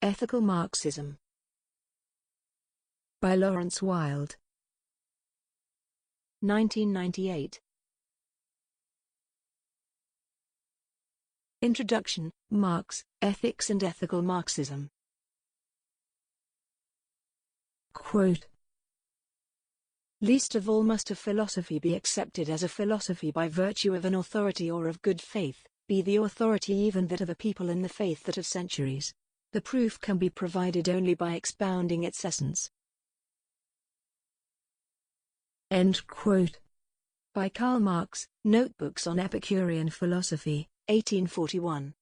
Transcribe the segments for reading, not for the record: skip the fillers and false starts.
Ethical Marxism. By Lawrence Wilde. 1998. Introduction, Marx, Ethics and Ethical Marxism. Quote, "Least of all must a philosophy be accepted as a philosophy by virtue of an authority or of good faith, be the authority even that of a people in the faith that of centuries. The proof can be provided only by expounding its essence." End quote. By Karl Marx, Notebooks on Epicurean Philosophy, 1841.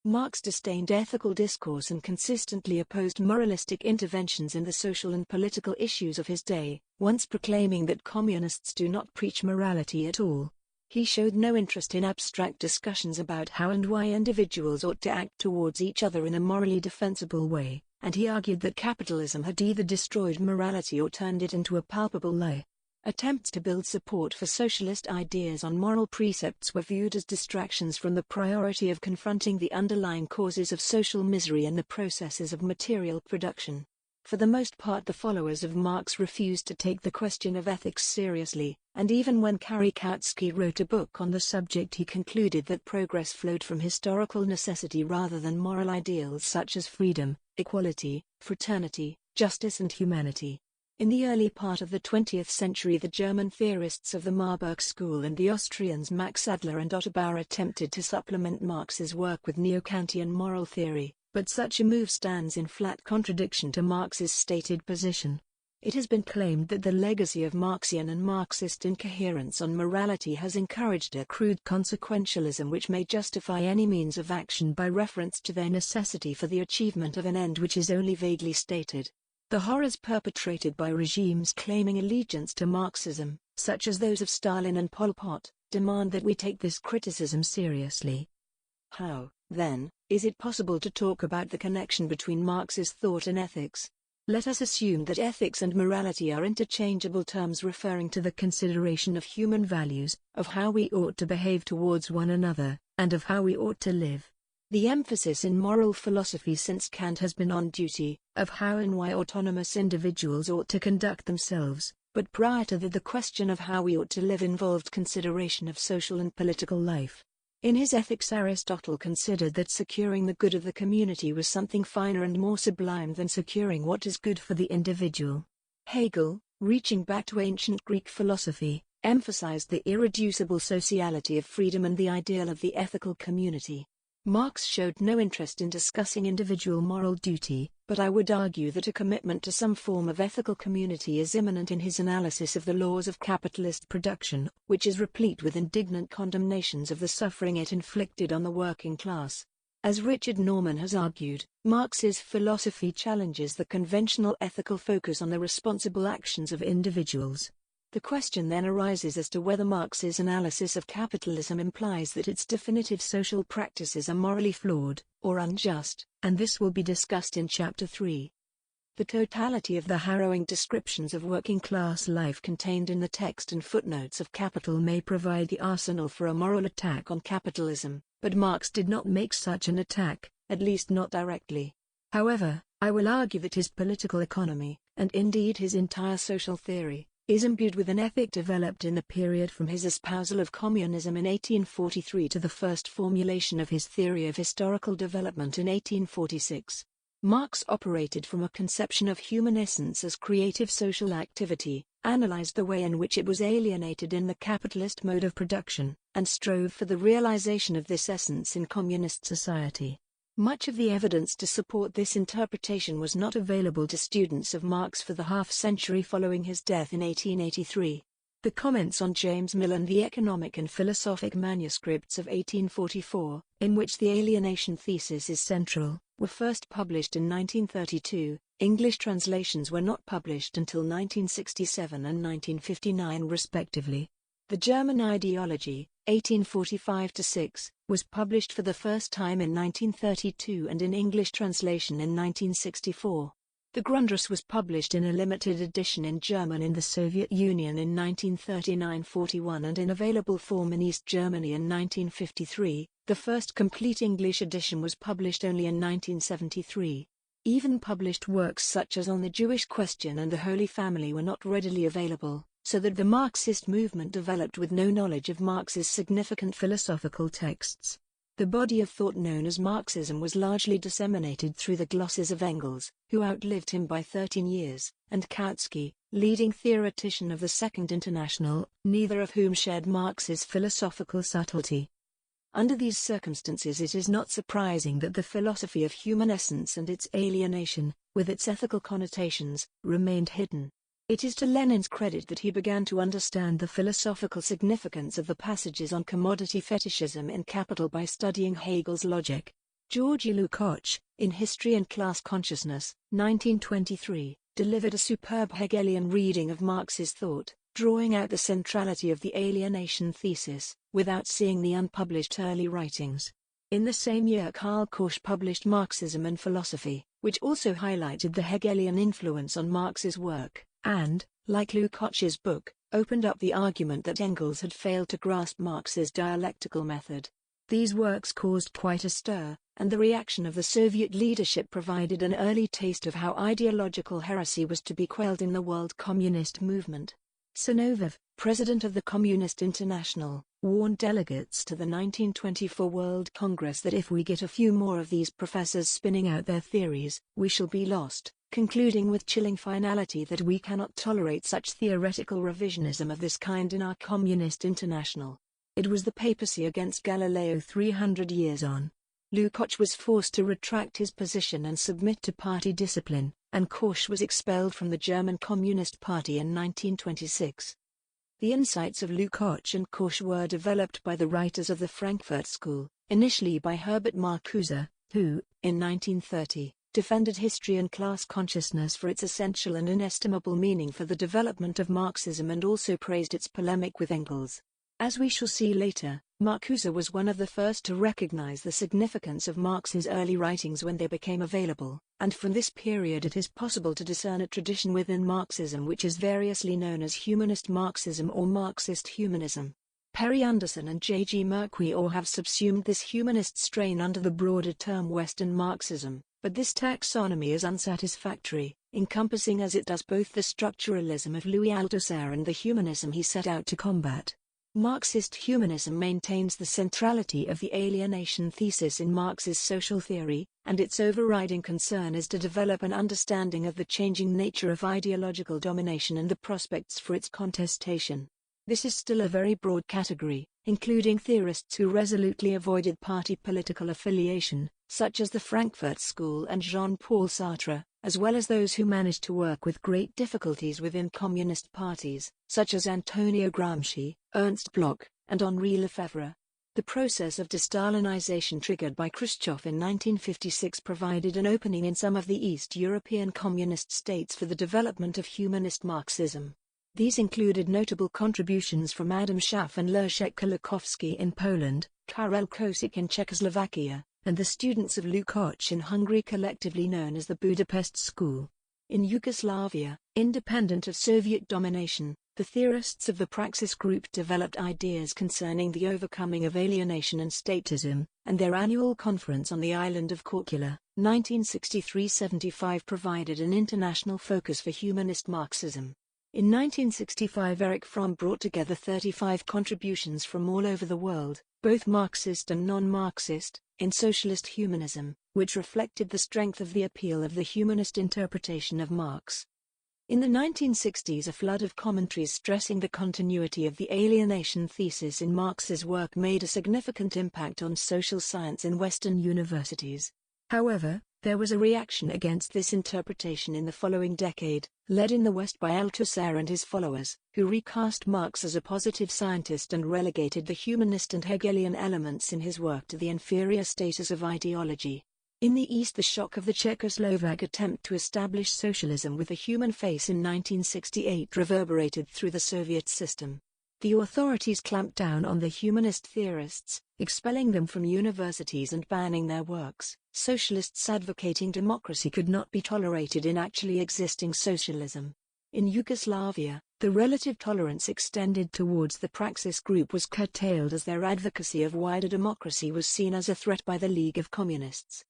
Marx disdained ethical discourse and consistently opposed moralistic interventions in the social and political issues of his day, once proclaiming that communists do not preach morality at all. He showed no interest in abstract discussions about how and why individuals ought to act towards each other in a morally defensible way, and he argued that capitalism had either destroyed morality or turned it into a palpable lie. Attempts to build support for socialist ideas on moral precepts were viewed as distractions from the priority of confronting the underlying causes of social misery and the processes of material production. For the most part, the followers of Marx refused to take the question of ethics seriously, and even when Kautsky wrote a book on the subject, he concluded that progress flowed from historical necessity rather than moral ideals such as freedom, equality, fraternity, justice and humanity. In the early part of the 20th century, the German theorists of the Marburg school and the Austrians Max Adler and Otto Bauer attempted to supplement Marx's work with neo-Kantian moral theory, but such a move stands in flat contradiction to Marx's stated position. It has been claimed that the legacy of Marxian and Marxist incoherence on morality has encouraged a crude consequentialism which may justify any means of action by reference to their necessity for the achievement of an end which is only vaguely stated. The horrors perpetrated by regimes claiming allegiance to Marxism, such as those of Stalin and Pol Pot, demand that we take this criticism seriously. How, then, is it possible to talk about the connection between Marx's thought and ethics? Let us assume that ethics and morality are interchangeable terms referring to the consideration of human values, of how we ought to behave towards one another, and of how we ought to live. The emphasis in moral philosophy since Kant has been on duty, of how and why autonomous individuals ought to conduct themselves, but prior to that the question of how we ought to live involved consideration of social and political life. In his Ethics, Aristotle considered that securing the good of the community was something finer and more sublime than securing what is good for the individual. Hegel, reaching back to ancient Greek philosophy, emphasized the irreducible sociality of freedom and the ideal of the ethical community. Marx showed no interest in discussing individual moral duty, but I would argue that a commitment to some form of ethical community is immanent in his analysis of the laws of capitalist production, which is replete with indignant condemnations of the suffering it inflicted on the working class. As Richard Norman has argued, Marx's philosophy challenges the conventional ethical focus on the responsible actions of individuals. The question then arises as to whether Marx's analysis of capitalism implies that its definitive social practices are morally flawed, or unjust, and this will be discussed in Chapter 3. The totality of the harrowing descriptions of working-class life contained in the text and footnotes of Capital may provide the arsenal for a moral attack on capitalism, but Marx did not make such an attack, at least not directly. However, I will argue that his political economy, and indeed his entire social theory, is imbued with an ethic developed in the period from his espousal of communism in 1843 to the first formulation of his theory of historical development in 1846. Marx operated from a conception of human essence as creative social activity, analyzed the way in which it was alienated in the capitalist mode of production, and strove for the realization of this essence in communist society. Much of the evidence to support this interpretation was not available to students of Marx for the half-century following his death in 1883. The comments on James Mill and the Economic and Philosophic Manuscripts of 1844, in which the alienation thesis is central, were first published in 1932. English translations were not published until 1967 and 1959 respectively. The German Ideology, 1845-6, was published for the first time in 1932 and in English translation in 1964. The Grundriss was published in a limited edition in German in the Soviet Union in 1939-41 and in available form in East Germany in 1953. The first complete English edition was published only in 1973. Even published works such as On the Jewish Question and the Holy Family were not readily available, so that the Marxist movement developed with no knowledge of Marx's significant philosophical texts. The body of thought known as Marxism was largely disseminated through the glosses of Engels, who outlived him by 13 years, and Kautsky, leading theoretician of the Second International, neither of whom shared Marx's philosophical subtlety. Under these circumstances it is not surprising that the philosophy of human essence and its alienation, with its ethical connotations, remained hidden. It is to Lenin's credit that he began to understand the philosophical significance of the passages on commodity fetishism in Capital by studying Hegel's logic. Georgy Lukács, in History and Class Consciousness, 1923, delivered a superb Hegelian reading of Marx's thought, drawing out the centrality of the alienation thesis, without seeing the unpublished early writings. In the same year Karl Korsch published Marxism and Philosophy, which also highlighted the Hegelian influence on Marx's work, and, like Lukács's book, opened up the argument that Engels had failed to grasp Marx's dialectical method. These works caused quite a stir, and the reaction of the Soviet leadership provided an early taste of how ideological heresy was to be quelled in the world communist movement. Zinoviev, president of the Communist International, warned delegates to the 1924 World Congress that if we get a few more of these professors spinning out their theories, we shall be lost, concluding with chilling finality that we cannot tolerate such theoretical revisionism of this kind in our Communist International. It was the papacy against Galileo 300 years on. Lukács was forced to retract his position and submit to party discipline, and Korsch was expelled from the German Communist Party in 1926. The insights of Lukács and Korsch were developed by the writers of the Frankfurt School, initially by Herbert Marcuse, who, in 1930, defended history and class consciousness for its essential and inestimable meaning for the development of Marxism and also praised its polemic with Engels. As we shall see later, Marcuse was one of the first to recognize the significance of Marx's early writings when they became available, and from this period it is possible to discern a tradition within Marxism which is variously known as Humanist Marxism or Marxist humanism. Perry Anderson and J. G. Merquior have subsumed this humanist strain under the broader term Western Marxism, but this taxonomy is unsatisfactory, encompassing as it does both the structuralism of Louis Althusser and the humanism he set out to combat. Marxist humanism maintains the centrality of the alienation thesis in Marx's social theory, and its overriding concern is to develop an understanding of the changing nature of ideological domination and the prospects for its contestation. This is still a very broad category, including theorists who resolutely avoided party political affiliation, such as the Frankfurt School and Jean-Paul Sartre, as well as those who managed to work with great difficulties within communist parties, such as Antonio Gramsci, Ernst Bloch, and Henri Lefebvre. The process of de-Stalinization triggered by Khrushchev in 1956 provided an opening in some of the East European communist states for the development of humanist Marxism. These included notable contributions from Adam Schaff and Leszek Kolakowski in Poland, Karel Kosik in Czechoslovakia, and the students of Lukács in Hungary, collectively known as the Budapest School. In Yugoslavia, independent of Soviet domination, the theorists of the Praxis Group developed ideas concerning the overcoming of alienation and statism, and their annual conference on the island of Korčula, 1963-75, provided an international focus for humanist Marxism. In 1965, Erich Fromm brought together 35 contributions from all over the world, both Marxist and non-Marxist, in socialist humanism, which reflected the strength of the appeal of the humanist interpretation of Marx. In the 1960s, a flood of commentaries stressing the continuity of the alienation thesis in Marx's work made a significant impact on social science in Western universities. However, there was a reaction against this interpretation in the following decade, led in the West by Althusser and his followers, who recast Marx as a positive scientist and relegated the humanist and Hegelian elements in his work to the inferior status of ideology. In the East, the shock of the Czechoslovak attempt to establish socialism with a human face in 1968 reverberated through the Soviet system. The authorities clamped down on the humanist theorists, expelling them from universities and banning their works. Socialists advocating democracy could not be tolerated in actually existing socialism. In Yugoslavia, the relative tolerance extended towards the Praxis group was curtailed as their advocacy of wider democracy was seen as a threat by the League of Communists.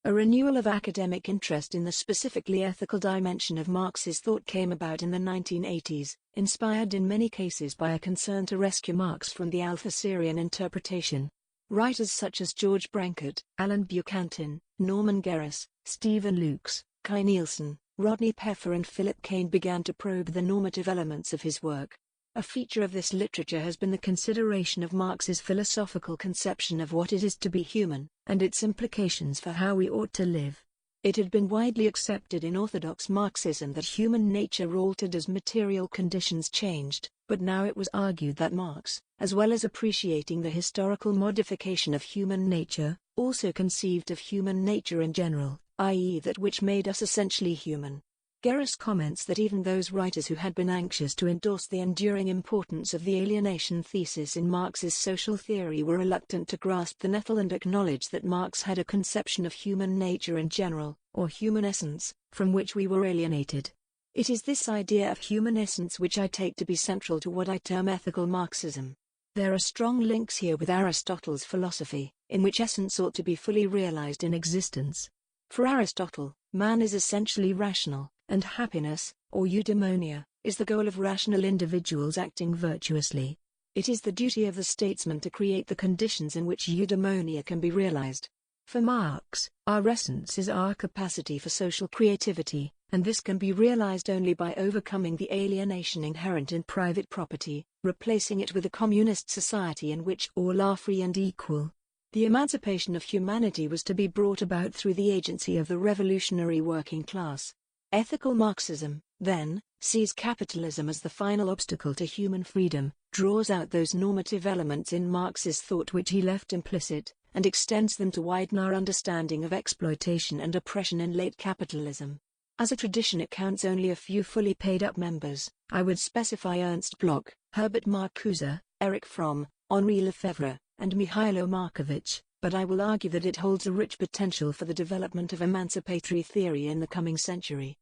A renewal of academic interest in the specifically ethical dimension of Marx's thought came about in the 1980s, inspired in many cases by a concern to rescue Marx from the Althusserian interpretation. Writers such as George Brancott, Alan Buchantin, Norman Gerris, Stephen Lukes, Kai Nielsen, Rodney Peffer and Philip Kane began to probe the normative elements of his work. A feature of this literature has been the consideration of Marx's philosophical conception of what it is to be human, and its implications for how we ought to live. It had been widely accepted in orthodox Marxism that human nature altered as material conditions changed, but now it was argued that Marx, as well as appreciating the historical modification of human nature, also conceived of human nature in general, i.e. that which made us essentially human. Gerris comments that even those writers who had been anxious to endorse the enduring importance of the alienation thesis in Marx's social theory were reluctant to grasp the nettle and acknowledge that Marx had a conception of human nature in general, or human essence, from which we were alienated. It is this idea of human essence which I take to be central to what I term ethical Marxism. There are strong links here with Aristotle's philosophy, in which essence ought to be fully realized in existence. For Aristotle, man is essentially rational, and happiness, or eudaimonia, is the goal of rational individuals acting virtuously. It is the duty of the statesman to create the conditions in which eudaimonia can be realized. For Marx, our essence is our capacity for social creativity, and this can be realized only by overcoming the alienation inherent in private property, replacing it with a communist society in which all are free and equal. The emancipation of humanity was to be brought about through the agency of the revolutionary working class. Ethical Marxism, then, sees capitalism as the final obstacle to human freedom, draws out those normative elements in Marx's thought which he left implicit, and extends them to widen our understanding of exploitation and oppression in late capitalism. As a tradition it counts only a few fully paid-up members. I would specify Ernst Bloch, Herbert Marcuse, Erich Fromm, Henri Lefebvre, and Mihailo Markovich, but I will argue that it holds a rich potential for the development of emancipatory theory in the coming century.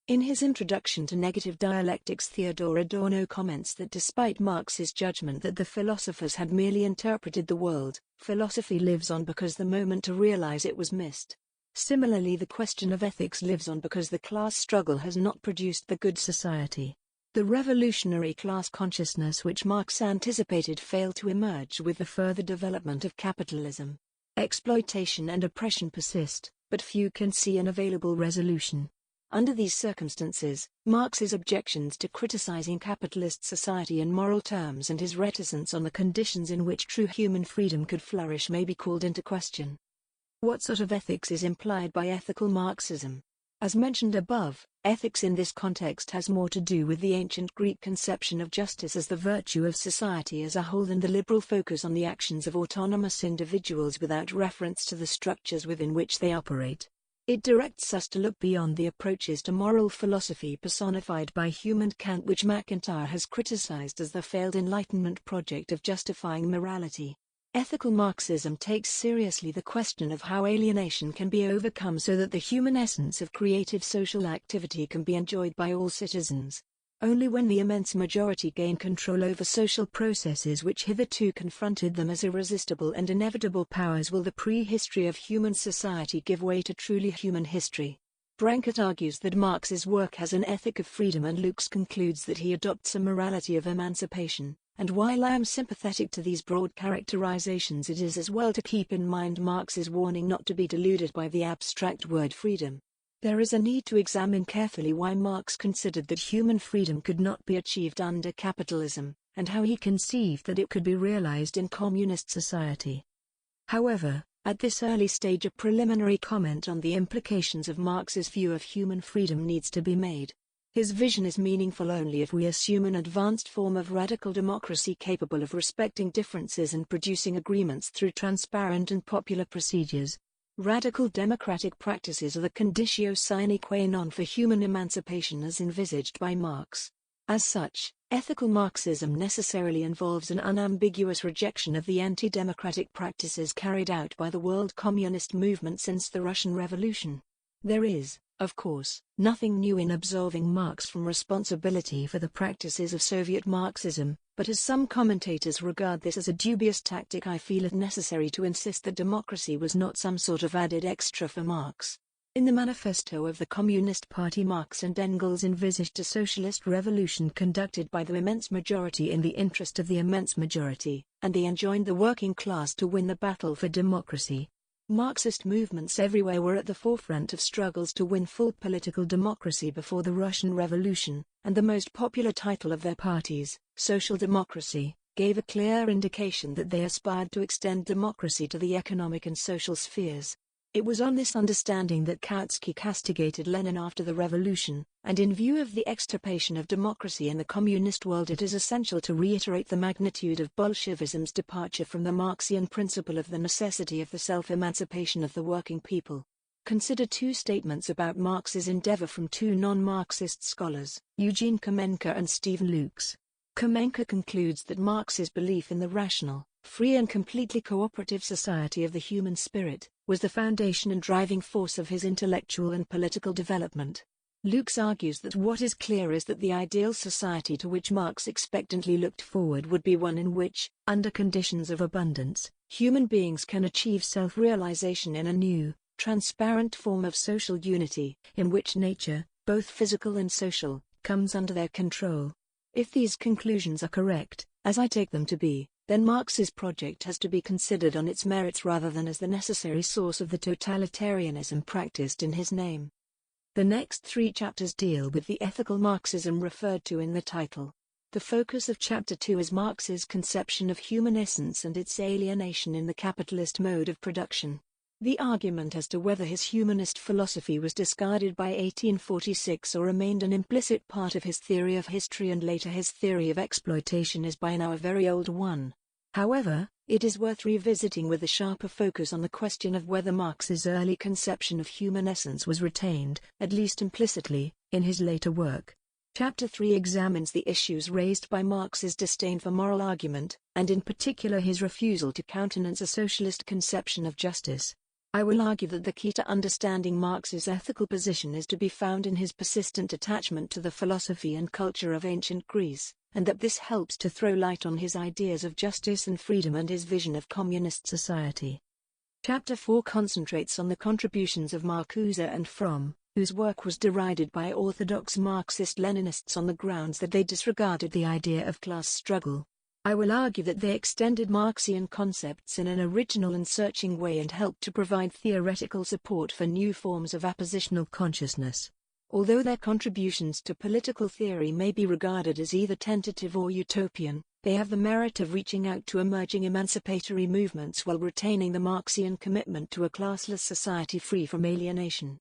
In his introduction to Negative Dialectics, Theodor Adorno comments that despite Marx's judgment that the philosophers had merely interpreted the world, philosophy lives on because the moment to realize it was missed. Similarly, the question of ethics lives on because the class struggle has not produced the good society. The revolutionary class consciousness which Marx anticipated failed to emerge with the further development of capitalism. Exploitation and oppression persist, but few can see an available resolution. Under these circumstances, Marx's objections to criticizing capitalist society in moral terms and his reticence on the conditions in which true human freedom could flourish may be called into question. What sort of ethics is implied by ethical Marxism? As mentioned above, ethics in this context has more to do with the ancient Greek conception of justice as the virtue of society as a whole than the liberal focus on the actions of autonomous individuals without reference to the structures within which they operate. It directs us to look beyond the approaches to moral philosophy personified by Hume and Kant, which MacIntyre has criticized as the failed Enlightenment project of justifying morality. Ethical Marxism takes seriously the question of how alienation can be overcome so that the human essence of creative social activity can be enjoyed by all citizens. Only when the immense majority gain control over social processes which hitherto confronted them as irresistible and inevitable powers will the prehistory of human society give way to truly human history. Brancott argues that Marx's work has an ethic of freedom, and Lukes concludes that he adopts a morality of emancipation. And while I am sympathetic to these broad characterizations, it is as well to keep in mind Marx's warning not to be deluded by the abstract word freedom. There is a need to examine carefully why Marx considered that human freedom could not be achieved under capitalism, and how he conceived that it could be realized in communist society. However, at this early stage a preliminary comment on the implications of Marx's view of human freedom needs to be made. His vision is meaningful only if we assume an advanced form of radical democracy capable of respecting differences and producing agreements through transparent and popular procedures. Radical democratic practices are the conditio sine qua non for human emancipation as envisaged by Marx. As such, Ethical Marxism necessarily involves an unambiguous rejection of the anti-democratic practices carried out by the world communist movement since the Russian Revolution. There is, of course, nothing new in absolving Marx from responsibility for the practices of Soviet Marxism, but as some commentators regard this as a dubious tactic, I feel it necessary to insist that democracy was not some sort of added extra for Marx. In the manifesto of the Communist Party, Marx and Engels envisaged a socialist revolution conducted by the immense majority in the interest of the immense majority, and they enjoined the working class to win the battle for democracy. Marxist movements everywhere were at the forefront of struggles to win full political democracy before the Russian Revolution, and the most popular title of their parties, Social Democracy, gave a clear indication that they aspired to extend democracy to the economic and social spheres. It was on this understanding that Kautsky castigated Lenin after the revolution, and in view of the extirpation of democracy in the communist world, it is essential to reiterate the magnitude of Bolshevism's departure from the Marxian principle of the necessity of the self-emancipation of the working people. Consider two statements about Marx's endeavor from two non-Marxist scholars, Eugene Kamenka and Stephen Lukes. Kamenka concludes that Marx's belief in the rational, free and completely cooperative society of the human spirit was the foundation and driving force of his intellectual and political development. Lukes argues that what is clear is that the ideal society to which Marx expectantly looked forward would be one in which, under conditions of abundance, human beings can achieve self-realization in a new, transparent form of social unity, in which nature, both physical and social, comes under their control. If these conclusions are correct, as I take them to be, then Marx's project has to be considered on its merits rather than as the necessary source of the totalitarianism practiced in his name. The next 3 chapters deal with the ethical Marxism referred to in the title. The focus of Chapter 2 is Marx's conception of human essence and its alienation in the capitalist mode of production. The argument as to whether his humanist philosophy was discarded by 1846 or remained an implicit part of his theory of history and later his theory of exploitation is by now a very old one. However, it is worth revisiting with a sharper focus on the question of whether Marx's early conception of human essence was retained, at least implicitly, in his later work. Chapter 3 examines the issues raised by Marx's disdain for moral argument, and in particular his refusal to countenance a socialist conception of justice. I will argue that the key to understanding Marx's ethical position is to be found in his persistent attachment to the philosophy and culture of ancient Greece, and that this helps to throw light on his ideas of justice and freedom and his vision of communist society. Chapter 4 concentrates on the contributions of Marcuse and Fromm, whose work was derided by orthodox Marxist-Leninists on the grounds that they disregarded the idea of class struggle. I will argue that they extended Marxian concepts in an original and searching way and helped to provide theoretical support for new forms of appositional consciousness. Although their contributions to political theory may be regarded as either tentative or utopian, they have the merit of reaching out to emerging emancipatory movements while retaining the Marxian commitment to a classless society free from alienation.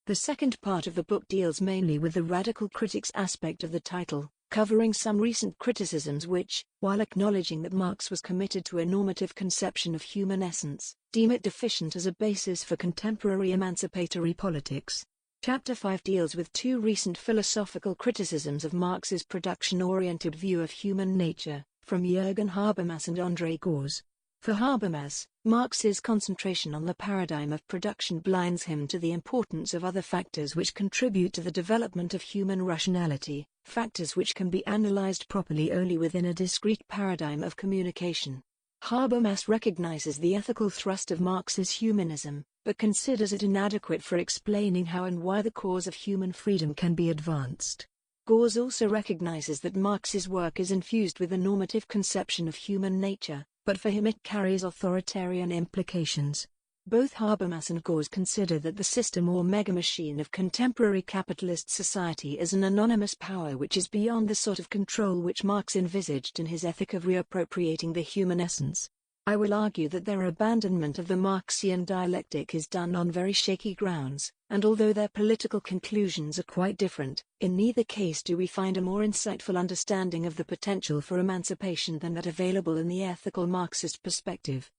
The second part of the book deals mainly with the radical critics aspect of the title, covering some recent criticisms which, while acknowledging that Marx was committed to a normative conception of human essence, deem it deficient as a basis for contemporary emancipatory politics. Chapter 5 deals with 2 recent philosophical criticisms of Marx's production-oriented view of human nature, from Jürgen Habermas and André Gorz. For Habermas, Marx's concentration on the paradigm of production blinds him to the importance of other factors which contribute to the development of human rationality, factors which can be analyzed properly only within a discrete paradigm of communication. Habermas recognizes the ethical thrust of Marx's humanism, but considers it inadequate for explaining how and why the cause of human freedom can be advanced. Gorz also recognizes that Marx's work is infused with a normative conception of human nature, but for him it carries authoritarian implications. Both Habermas and Gorz consider that the system or mega-machine of contemporary capitalist society is an anonymous power which is beyond the sort of control which Marx envisaged in his ethic of reappropriating the human essence. I will argue that their abandonment of the Marxian dialectic is done on very shaky grounds, and although their political conclusions are quite different, in neither case do we find a more insightful understanding of the potential for emancipation than that available in the ethical Marxist perspective.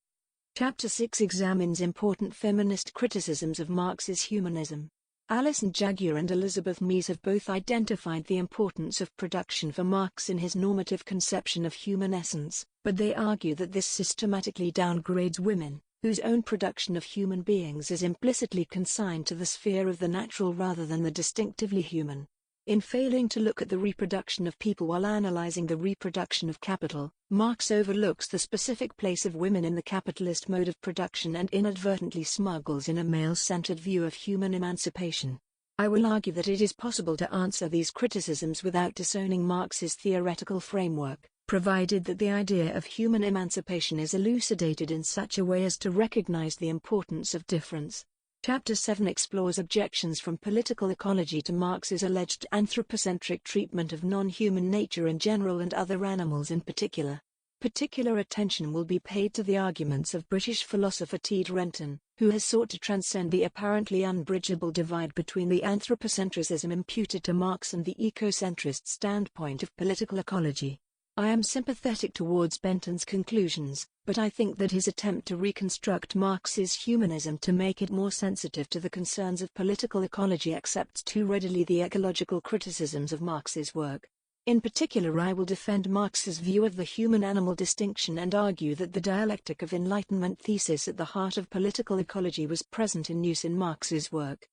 Chapter 6 examines important feminist criticisms of Marx's humanism. Alison Jaguar and Elizabeth Mies have both identified the importance of production for Marx in his normative conception of human essence, but they argue that this systematically downgrades women, whose own production of human beings is implicitly consigned to the sphere of the natural rather than the distinctively human. In failing to look at the reproduction of people while analyzing the reproduction of capital, Marx overlooks the specific place of women in the capitalist mode of production and inadvertently smuggles in a male-centered view of human emancipation. I will argue that it is possible to answer these criticisms without disowning Marx's theoretical framework, provided that the idea of human emancipation is elucidated in such a way as to recognize the importance of difference. Chapter 7 explores objections from political ecology to Marx's alleged anthropocentric treatment of non-human nature in general and other animals in particular. Particular attention will be paid to the arguments of British philosopher T. D. Renton, who has sought to transcend the apparently unbridgeable divide between the anthropocentrism imputed to Marx and the ecocentrist standpoint of political ecology. I am sympathetic towards Benton's conclusions, but I think that his attempt to reconstruct Marx's humanism to make it more sensitive to the concerns of political ecology accepts too readily the ecological criticisms of Marx's work. In particular, I will defend Marx's view of the human-animal distinction and argue that the dialectic of Enlightenment thesis at the heart of political ecology was present in use in Marx's work.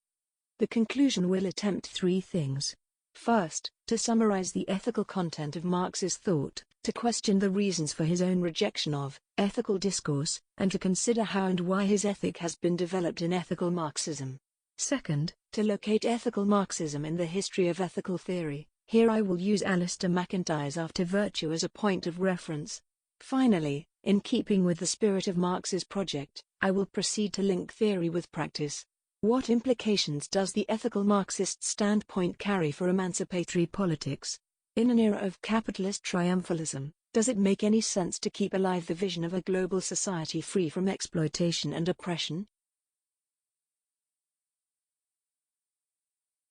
The conclusion will attempt three things. First, to summarize the ethical content of Marx's thought, to question the reasons for his own rejection of ethical discourse, and to consider how and why his ethic has been developed in ethical Marxism. Second, to locate ethical Marxism in the history of ethical theory. Here I will use Alistair MacIntyre's After Virtue as a point of reference. Finally, in keeping with the spirit of Marx's project, I will proceed to link theory with practice. What implications does the ethical Marxist standpoint carry for emancipatory politics? In an era of capitalist triumphalism, does it make any sense to keep alive the vision of a global society free from exploitation and oppression?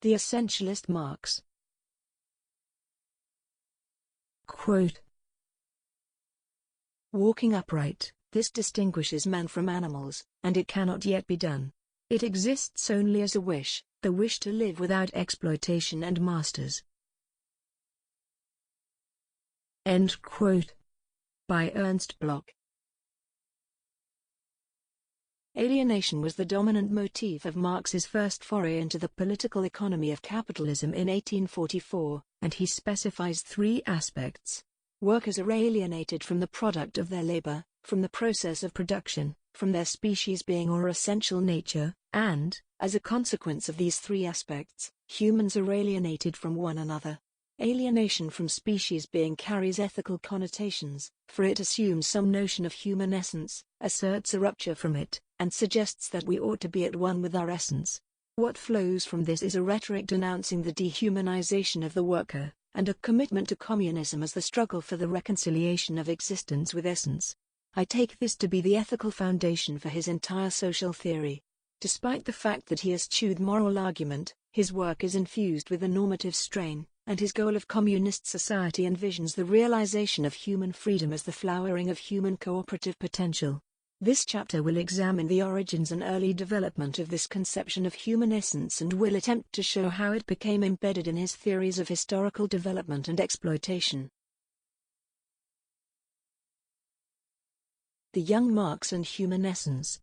The Essentialist Marx. Quote, "Walking upright, this distinguishes man from animals, and it cannot yet be done. It exists only as a wish, the wish to live without exploitation and masters." End quote. By Ernst Bloch. Alienation was the dominant motif of Marx's first foray into the political economy of capitalism in 1844, and he specifies three aspects. Workers are alienated from the product of their labor, from the process of production, from their species being or essential nature, and, as a consequence of these three aspects, humans are alienated from one another. Alienation from species being carries ethical connotations, for it assumes some notion of human essence, asserts a rupture from it, and suggests that we ought to be at one with our essence. What flows from this is a rhetoric denouncing the dehumanization of the worker, and a commitment to communism as the struggle for the reconciliation of existence with essence. I take this to be the ethical foundation for his entire social theory. Despite the fact that he eschewed moral argument, his work is infused with a normative strain, and his goal of communist society envisions the realization of human freedom as the flowering of human cooperative potential. This chapter will examine the origins and early development of this conception of human essence and will attempt to show how it became embedded in his theories of historical development and exploitation. The Young Marx and Human Essence.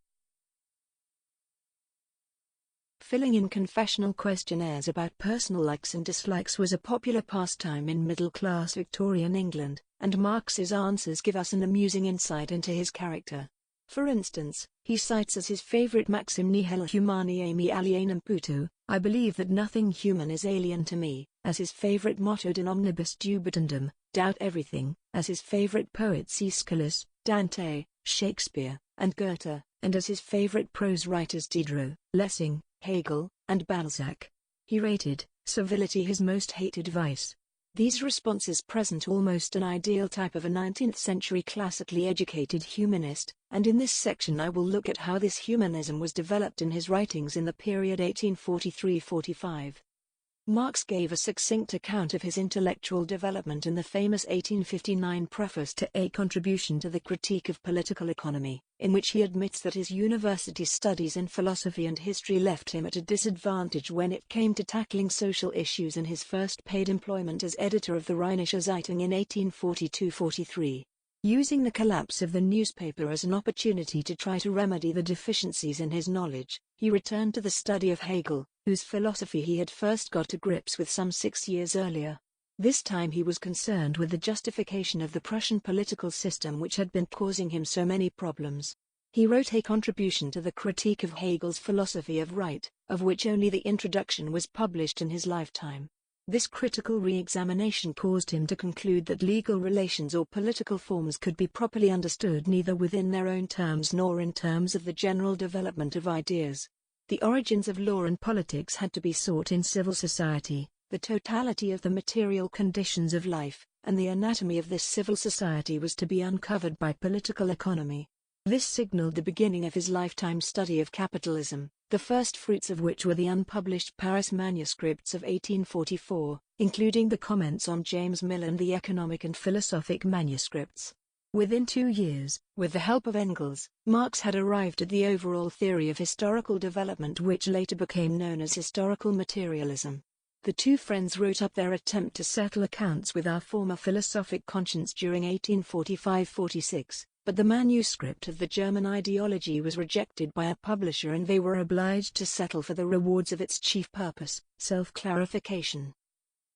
Filling in confessional questionnaires about personal likes and dislikes was a popular pastime in middle-class Victorian England, and Marx's answers give us an amusing insight into his character. For instance, he cites as his favorite maxim nihil humani me alienum puto, I believe that nothing human is alien to me, as his favorite motto de omnibus dubitandum, doubt everything, as his favorite poets Aeschylus, Dante, Shakespeare, and Goethe, and as his favorite prose writers Diderot, Lessing, Hegel, and Balzac. He rated servility his most hated vice. These responses present almost an ideal type of a 19th-century classically educated humanist, and in this section I will look at how this humanism was developed in his writings in the period 1843-45. Marx gave a succinct account of his intellectual development in the famous 1859 preface to A Contribution to the Critique of Political Economy, in which he admits that his university studies in philosophy and history left him at a disadvantage when it came to tackling social issues in his first paid employment as editor of the Rheinische Zeitung in 1842-43. Using the collapse of the newspaper as an opportunity to try to remedy the deficiencies in his knowledge, he returned to the study of Hegel, whose philosophy he had first got to grips with some 6 years earlier. This time he was concerned with the justification of the Prussian political system which had been causing him so many problems. He wrote a contribution to the critique of Hegel's philosophy of right, of which only the introduction was published in his lifetime. This critical re-examination caused him to conclude that legal relations or political forms could be properly understood neither within their own terms nor in terms of the general development of ideas. The origins of law and politics had to be sought in civil society, the totality of the material conditions of life, and the anatomy of this civil society was to be uncovered by political economy. This signaled the beginning of his lifetime study of capitalism, the first fruits of which were the unpublished Paris Manuscripts of 1844, including the comments on James Mill and the economic and philosophic manuscripts. Within 2 years, with the help of Engels, Marx had arrived at the overall theory of historical development which later became known as historical materialism. The two friends wrote up their attempt to settle accounts with our former philosophic conscience during 1845-46. But the manuscript of the German ideology was rejected by a publisher and they were obliged to settle for the rewards of its chief purpose, self-clarification.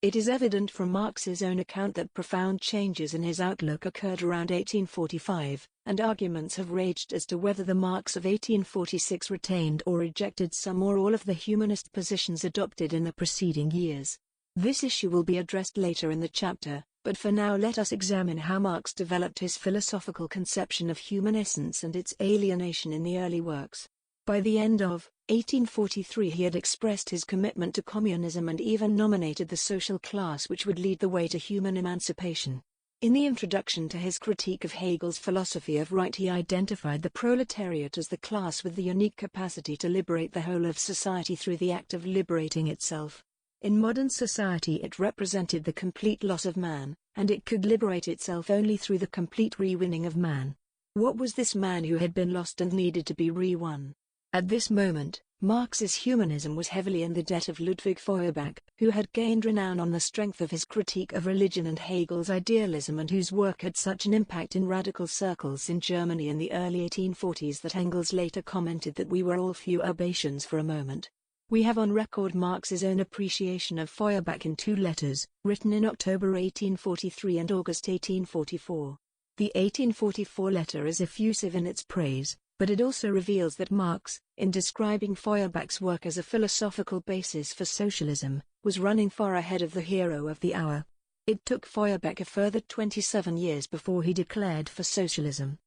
It is evident from Marx's own account that profound changes in his outlook occurred around 1845, and arguments have raged as to whether the Marx of 1846 retained or rejected some or all of the humanist positions adopted in the preceding years. This issue will be addressed later in the chapter. But for now let us examine how Marx developed his philosophical conception of human essence and its alienation in the early works. By the end of 1843 he had expressed his commitment to communism and even nominated the social class which would lead the way to human emancipation. In the introduction to his critique of Hegel's philosophy of right he identified the proletariat as the class with the unique capacity to liberate the whole of society through the act of liberating itself. In modern society it represented the complete loss of man, and it could liberate itself only through the complete re-winning of man. What was this man who had been lost and needed to be re-won? At this moment, Marx's humanism was heavily in the debt of Ludwig Feuerbach, who had gained renown on the strength of his critique of religion and Hegel's idealism and whose work had such an impact in radical circles in Germany in the early 1840s that Engels later commented that we were all Feuerbachians for a moment. We have on record Marx's own appreciation of Feuerbach in 2 letters, written in October 1843 and August 1844. The 1844 letter is effusive in its praise, but it also reveals that Marx, in describing Feuerbach's work as a philosophical basis for socialism, was running far ahead of the hero of the hour. It took Feuerbach a further 27 years before he declared for socialism.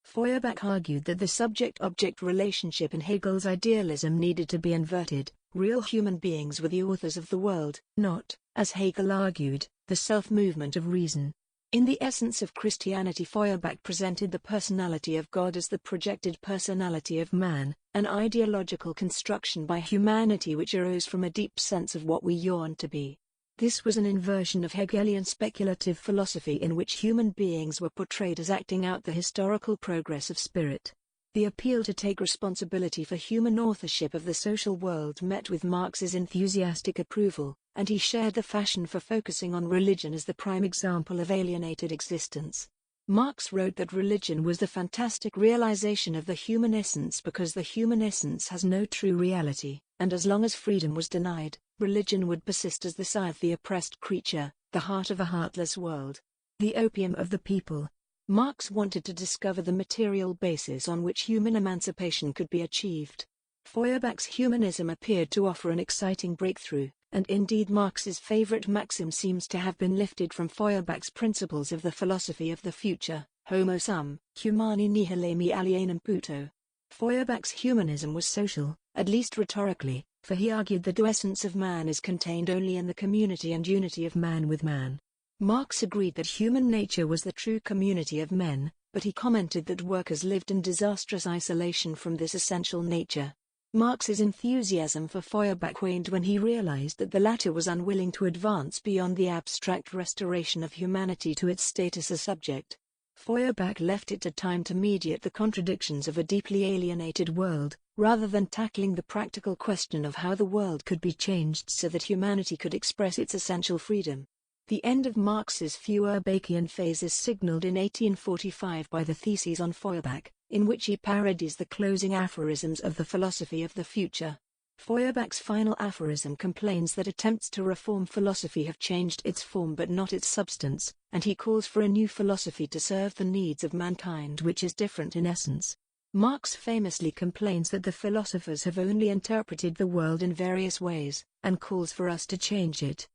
Feuerbach argued that the subject-object relationship in Hegel's idealism needed to be inverted. Real human beings were the authors of the world, not, as Hegel argued, the self-movement of reason. In The Essence of Christianity Feuerbach presented the personality of God as the projected personality of man, an ideological construction by humanity which arose from a deep sense of what we yearn to be. This was an inversion of Hegelian speculative philosophy in which human beings were portrayed as acting out the historical progress of spirit. The appeal to take responsibility for human authorship of the social world met with Marx's enthusiastic approval, and he shared the fashion for focusing on religion as the prime example of alienated existence. Marx wrote that religion was the fantastic realization of the human essence because the human essence has no true reality, and as long as freedom was denied, religion would persist as the sigh of the oppressed creature, the heart of a heartless world. The opium of the people. Marx wanted to discover the material basis on which human emancipation could be achieved. Feuerbach's humanism appeared to offer an exciting breakthrough, and indeed Marx's favorite maxim seems to have been lifted from Feuerbach's principles of the philosophy of the future, homo sum, humani nihil me alienum puto. Feuerbach's humanism was social, at least rhetorically, for he argued that the essence of man is contained only in the community and unity of man with man. Marx agreed that human nature was the true community of men, but he commented that workers lived in disastrous isolation from this essential nature. Marx's enthusiasm for Feuerbach waned when he realized that the latter was unwilling to advance beyond the abstract restoration of humanity to its status as subject. Feuerbach left it to time to mediate the contradictions of a deeply alienated world, rather than tackling the practical question of how the world could be changed so that humanity could express its essential freedom. The end of Marx's Feuerbachian phase is signaled in 1845 by the Theses on Feuerbach, in which he parodies the closing aphorisms of the philosophy of the future. Feuerbach's final aphorism complains that attempts to reform philosophy have changed its form but not its substance, and he calls for a new philosophy to serve the needs of mankind which is different in essence. Marx famously complains that the philosophers have only interpreted the world in various ways, and calls for us to change it.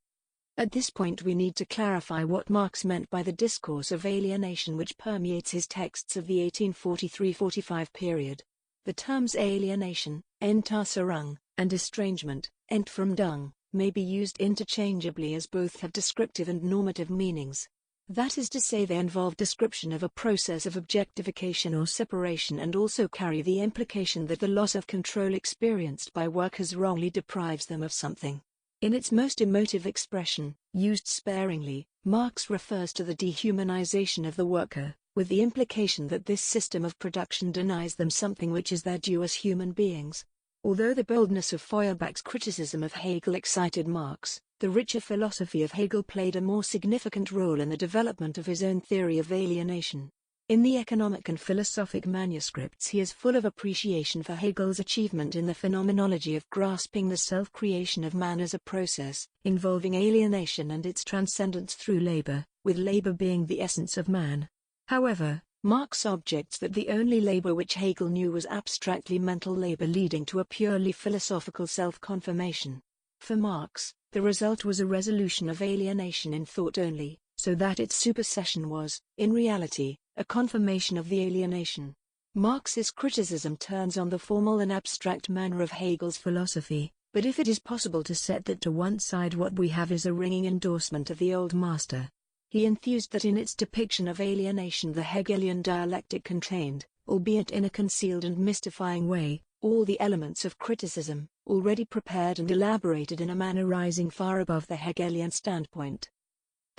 At this point we need to clarify what Marx meant by the discourse of alienation which permeates his texts of the 1843-45 period. The terms alienation, Entauserung, and estrangement, Entfremdung, may be used interchangeably as both have descriptive and normative meanings. That is to say, they involve description of a process of objectification or separation and also carry the implication that the loss of control experienced by workers wrongly deprives them of something. In its most emotive expression, used sparingly, Marx refers to the dehumanization of the worker, with the implication that this system of production denies them something which is their due as human beings. Although the boldness of Feuerbach's criticism of Hegel excited Marx, the richer philosophy of Hegel played a more significant role in the development of his own theory of alienation. In the economic and philosophic manuscripts he is full of appreciation for Hegel's achievement in the phenomenology of grasping the self-creation of man as a process, involving alienation and its transcendence through labor, with labor being the essence of man. However, Marx objects that the only labor which Hegel knew was abstractly mental labor leading to a purely philosophical self-confirmation. For Marx, the result was a resolution of alienation in thought only, so that its supersession was, in reality, a confirmation of the alienation. Marx's criticism turns on the formal and abstract manner of Hegel's philosophy, but if it is possible to set that to one side, what we have is a ringing endorsement of the old master. He enthused that in its depiction of alienation the Hegelian dialectic contained, albeit in a concealed and mystifying way, all the elements of criticism, already prepared and elaborated in a manner rising far above the Hegelian standpoint.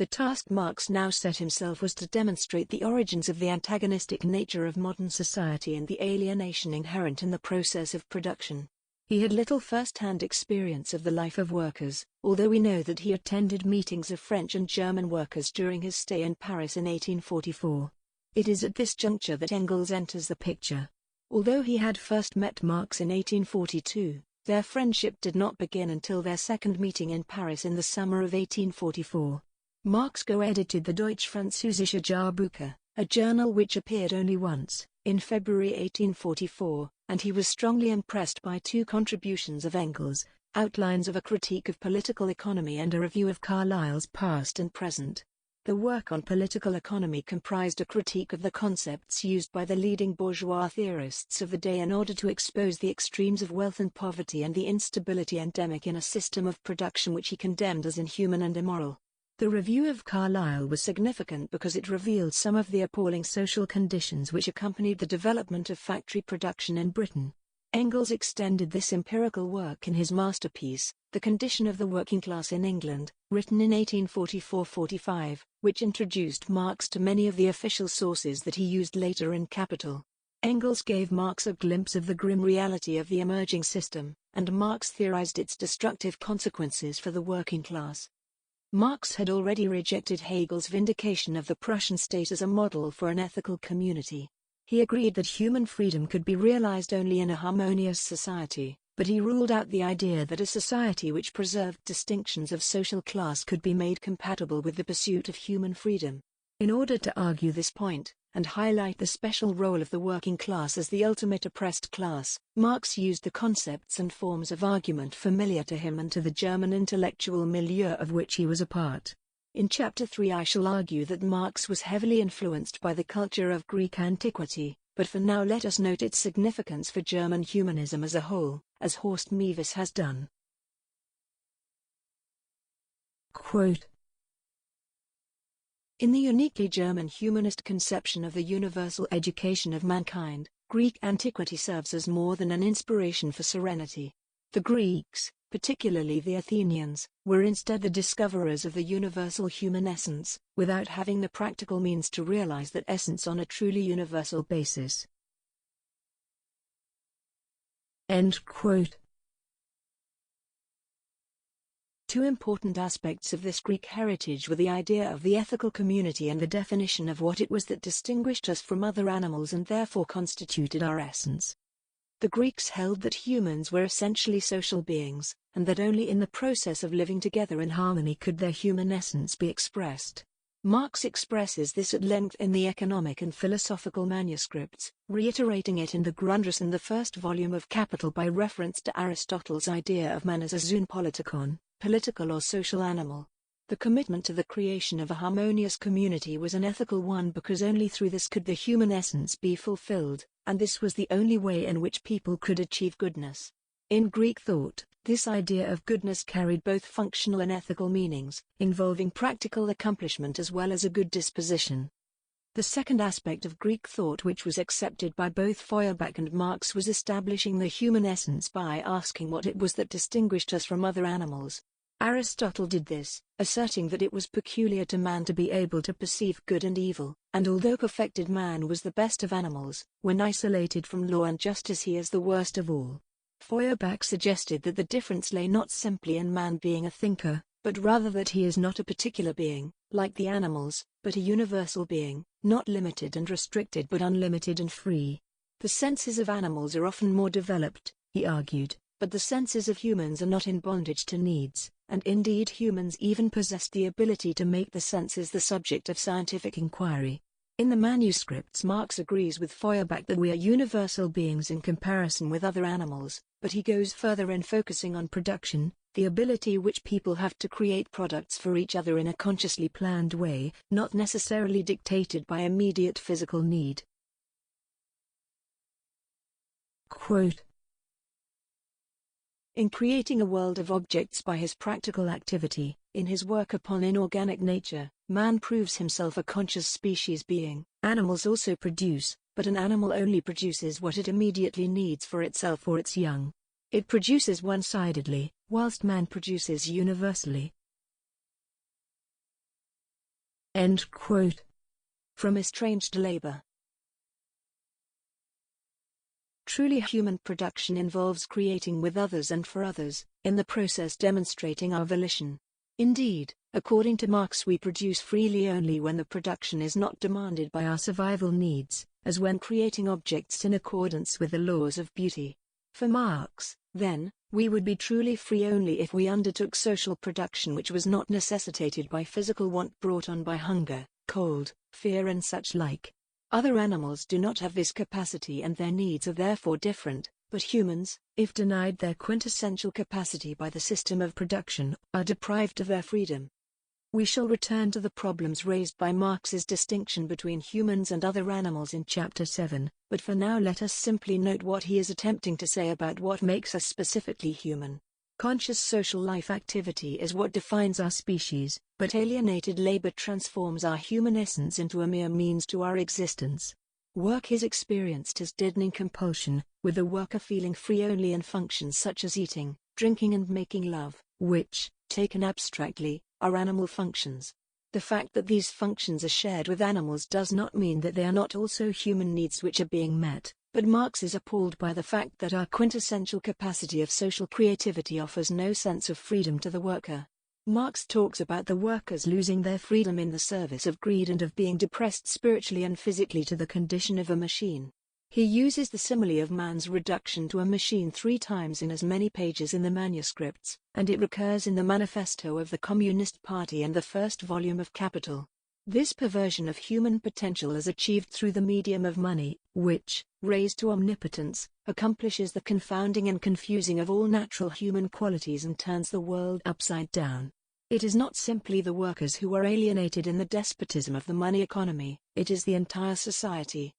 The task Marx now set himself was to demonstrate the origins of the antagonistic nature of modern society and the alienation inherent in the process of production. He had little first-hand experience of the life of workers, although we know that he attended meetings of French and German workers during his stay in Paris in 1844. It is at this juncture that Engels enters the picture. Although he had first met Marx in 1842, their friendship did not begin until their second meeting in Paris in the summer of 1844. Marx co-edited the Deutsch-Französische Jahrbuch, a journal which appeared only once, in February 1844, and he was strongly impressed by two contributions of Engels, outlines of a critique of political economy and a review of Carlyle's past and present. The work on political economy comprised a critique of the concepts used by the leading bourgeois theorists of the day in order to expose the extremes of wealth and poverty and the instability endemic in a system of production which he condemned as inhuman and immoral. The review of Carlyle was significant because it revealed some of the appalling social conditions which accompanied the development of factory production in Britain. Engels extended this empirical work in his masterpiece, The Condition of the Working Class in England, written in 1844-45, which introduced Marx to many of the official sources that he used later in Capital. Engels gave Marx a glimpse of the grim reality of the emerging system, and Marx theorized its destructive consequences for the working class. Marx had already rejected Hegel's vindication of the Prussian state as a model for an ethical community. He agreed that human freedom could be realized only in a harmonious society, but he ruled out the idea that a society which preserved distinctions of social class could be made compatible with the pursuit of human freedom. In order to argue this point, and highlight the special role of the working class as the ultimate oppressed class, Marx used the concepts and forms of argument familiar to him and to the German intellectual milieu of which he was a part. In Chapter 3 I shall argue that Marx was heavily influenced by the culture of Greek antiquity, but for now let us note its significance for German humanism as a whole, as Horst Mewes has done. Quote, in the uniquely German humanist conception of the universal education of mankind, Greek antiquity serves as more than an inspiration for serenity. The Greeks, particularly the Athenians, were instead the discoverers of the universal human essence, without having the practical means to realize that essence on a truly universal basis. End quote. Two important aspects of this Greek heritage were the idea of the ethical community and the definition of what it was that distinguished us from other animals and therefore constituted our essence. The Greeks held that humans were essentially social beings, and that only in the process of living together in harmony could their human essence be expressed. Marx expresses this at length in the economic and philosophical manuscripts, reiterating it in the Grundrisse and the first volume of Capital by reference to Aristotle's idea of man as a zoon politikon, political or social animal. The commitment to the creation of a harmonious community was an ethical one because only through this could the human essence be fulfilled, and this was the only way in which people could achieve goodness. In Greek thought, this idea of goodness carried both functional and ethical meanings, involving practical accomplishment as well as a good disposition. The second aspect of Greek thought which was accepted by both Feuerbach and Marx was establishing the human essence by asking what it was that distinguished us from other animals. Aristotle did this, asserting that it was peculiar to man to be able to perceive good and evil, and although perfected man was the best of animals, when isolated from law and justice he is the worst of all. Feuerbach suggested that the difference lay not simply in man being a thinker, but rather that he is not a particular being, like the animals, but a universal being, not limited and restricted but unlimited and free. The senses of animals are often more developed, he argued, but the senses of humans are not in bondage to needs, and indeed humans even possess the ability to make the senses the subject of scientific inquiry. In the manuscripts Marx agrees with Feuerbach that we are universal beings in comparison with other animals, but he goes further in focusing on production, the ability which people have to create products for each other in a consciously planned way, not necessarily dictated by immediate physical need. Quote, in creating a world of objects by his practical activity, in his work upon inorganic nature, man proves himself a conscious species being. Animals also produce, but an animal only produces what it immediately needs for itself or its young. It produces one-sidedly, whilst man produces universally. End quote. From Estranged Labor. Truly human production involves creating with others and for others, in the process demonstrating our volition. Indeed, according to Marx we produce freely only when the production is not demanded by our survival needs, as when creating objects in accordance with the laws of beauty. For Marx, then, we would be truly free only if we undertook social production which was not necessitated by physical want brought on by hunger, cold, fear and such like. Other animals do not have this capacity and their needs are therefore different, but humans, if denied their quintessential capacity by the system of production, are deprived of their freedom. We shall return to the problems raised by Marx's distinction between humans and other animals in Chapter 7, but for now let us simply note what he is attempting to say about what makes us specifically human. Conscious social life activity is what defines our species, but alienated labor transforms our human essence into a mere means to our existence. Work is experienced as deadening compulsion, with the worker feeling free only in functions such as eating, drinking and making love, which, taken abstractly, are animal functions. The fact that these functions are shared with animals does not mean that they are not also human needs which are being met. But Marx is appalled by the fact that our quintessential capacity of social creativity offers no sense of freedom to the worker. Marx talks about the workers losing their freedom in the service of greed and of being depressed spiritually and physically to the condition of a machine. He uses the simile of man's reduction to a machine 3 times in as many pages in the manuscripts, and it recurs in the manifesto of the Communist Party and the first volume of Capital. This perversion of human potential is achieved through the medium of money, which, raised to omnipotence, accomplishes the confounding and confusing of all natural human qualities and turns the world upside down. It is not simply the workers who are alienated in the despotism of the money economy, it is the entire society.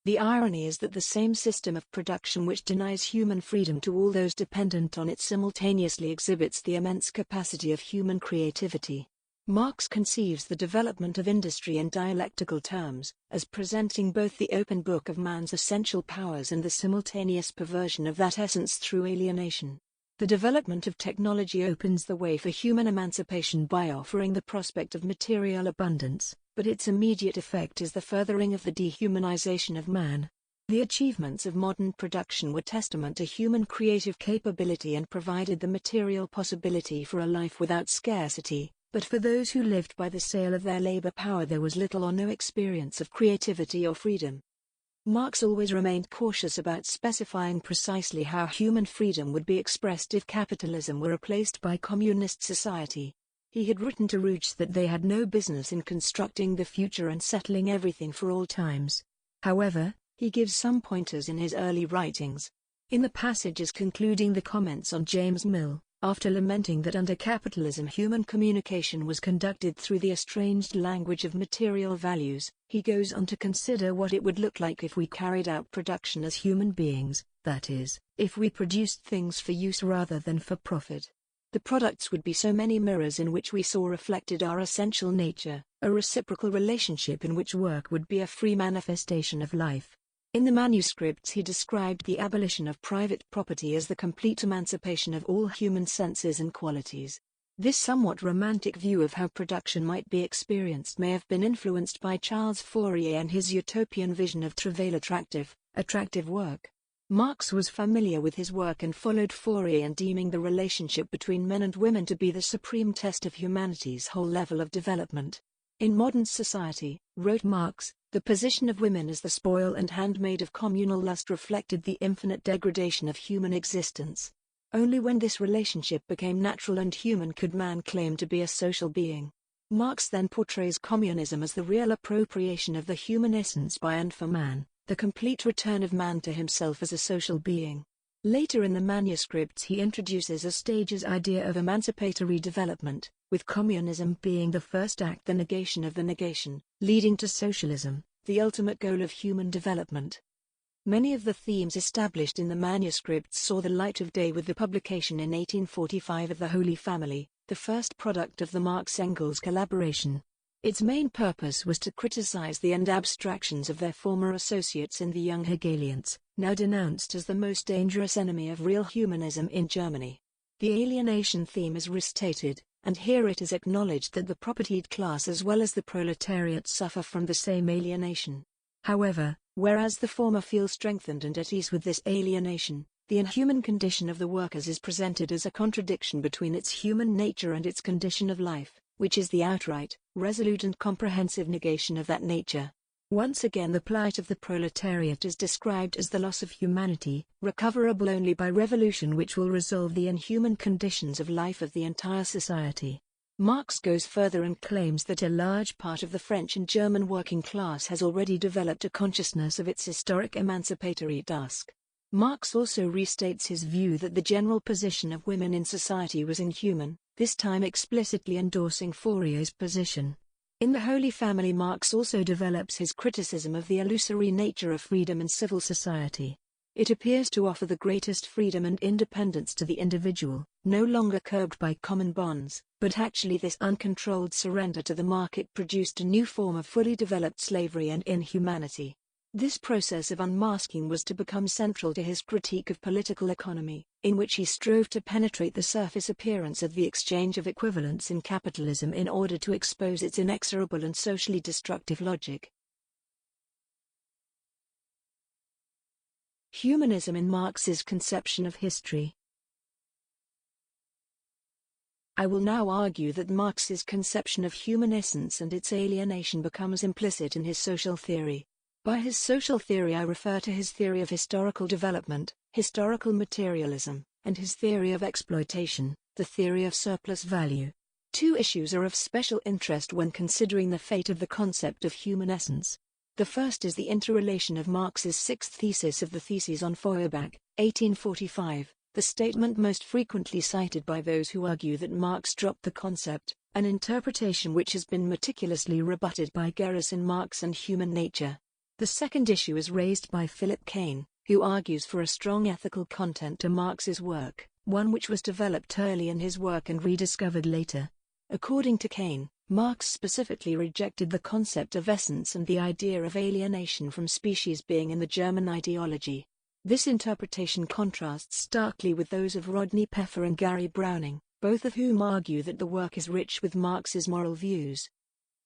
The irony is that the same system of production which denies human freedom to all those dependent on it simultaneously exhibits the immense capacity of human creativity. Marx conceives the development of industry in dialectical terms, as presenting both the open book of man's essential powers and the simultaneous perversion of that essence through alienation. The development of technology opens the way for human emancipation by offering the prospect of material abundance, but its immediate effect is the furthering of the dehumanization of man. The achievements of modern production were testament to human creative capability and provided the material possibility for a life without scarcity. But for those who lived by the sale of their labor power, there was little or no experience of creativity or freedom. Marx always remained cautious about specifying precisely how human freedom would be expressed if capitalism were replaced by communist society. He had written to Rouge that they had no business in constructing the future and settling everything for all times. However, he gives some pointers in his early writings. In the passages concluding the comments on James Mill, after lamenting that under capitalism human communication was conducted through the estranged language of material values, he goes on to consider what it would look like if we carried out production as human beings, that is, if we produced things for use rather than for profit. The products would be so many mirrors in which we saw reflected our essential nature, a reciprocal relationship in which work would be a free manifestation of life. In the Manuscripts he described the abolition of private property as the complete emancipation of all human senses and qualities. This somewhat romantic view of how production might be experienced may have been influenced by Charles Fourier and his utopian vision of travail attractive work. Marx was familiar with his work and followed Fourier in deeming the relationship between men and women to be the supreme test of humanity's whole level of development. In modern society, wrote Marx, the position of women as the spoil and handmaid of communal lust reflected the infinite degradation of human existence. Only when this relationship became natural and human could man claim to be a social being. Marx then portrays communism as the real appropriation of the human essence by and for man, the complete return of man to himself as a social being. Later in the Manuscripts he introduces a stage's idea of emancipatory development, with communism being the first act, the negation of the negation, leading to socialism, the ultimate goal of human development. Many of the themes established in the Manuscripts saw the light of day with the publication in 1845 of The Holy Family, the first product of the Marx-Engels collaboration. Its main purpose was to criticize the end abstractions of their former associates in the Young Hegelians, now denounced as the most dangerous enemy of real humanism in Germany. The alienation theme is restated, and here it is acknowledged that the propertied class as well as the proletariat suffer from the same alienation. However, whereas the former feel strengthened and at ease with this alienation, the inhuman condition of the workers is presented as a contradiction between its human nature and its condition of life, which is the outright, resolute and comprehensive negation of that nature. Once again the plight of the proletariat is described as the loss of humanity, recoverable only by revolution which will resolve the inhuman conditions of life of the entire society. Marx goes further and claims that a large part of the French and German working class has already developed a consciousness of its historic emancipatory task. Marx also restates his view that the general position of women in society was inhuman, this time explicitly endorsing Fourier's position. In The Holy Family Marx also develops his criticism of the illusory nature of freedom in civil society. It appears to offer the greatest freedom and independence to the individual, no longer curbed by common bonds, but actually this uncontrolled surrender to the market produced a new form of fully developed slavery and inhumanity. This process of unmasking was to become central to his critique of political economy, in which he strove to penetrate the surface appearance of the exchange of equivalents in capitalism in order to expose its inexorable and socially destructive logic. Humanism in Marx's conception of history. I will now argue that Marx's conception of human essence and its alienation becomes implicit in his social theory. By his social theory I refer to his theory of historical development, historical materialism, and his theory of exploitation, the theory of surplus value. Two issues are of special interest when considering the fate of the concept of human essence. The first is the interrelation of Marx's sixth thesis of the Theses on Feuerbach, 1845, the statement most frequently cited by those who argue that Marx dropped the concept, an interpretation which has been meticulously rebutted by Gerus in Marx and Human Nature. The second issue is raised by Philip Kane, who argues for a strong ethical content to Marx's work, one which was developed early in his work and rediscovered later. According to Kane, Marx specifically rejected the concept of essence and the idea of alienation from species being in the German ideology. This interpretation contrasts starkly with those of Rodney Peffer and Gary Browning, both of whom argue that the work is rich with Marx's moral views.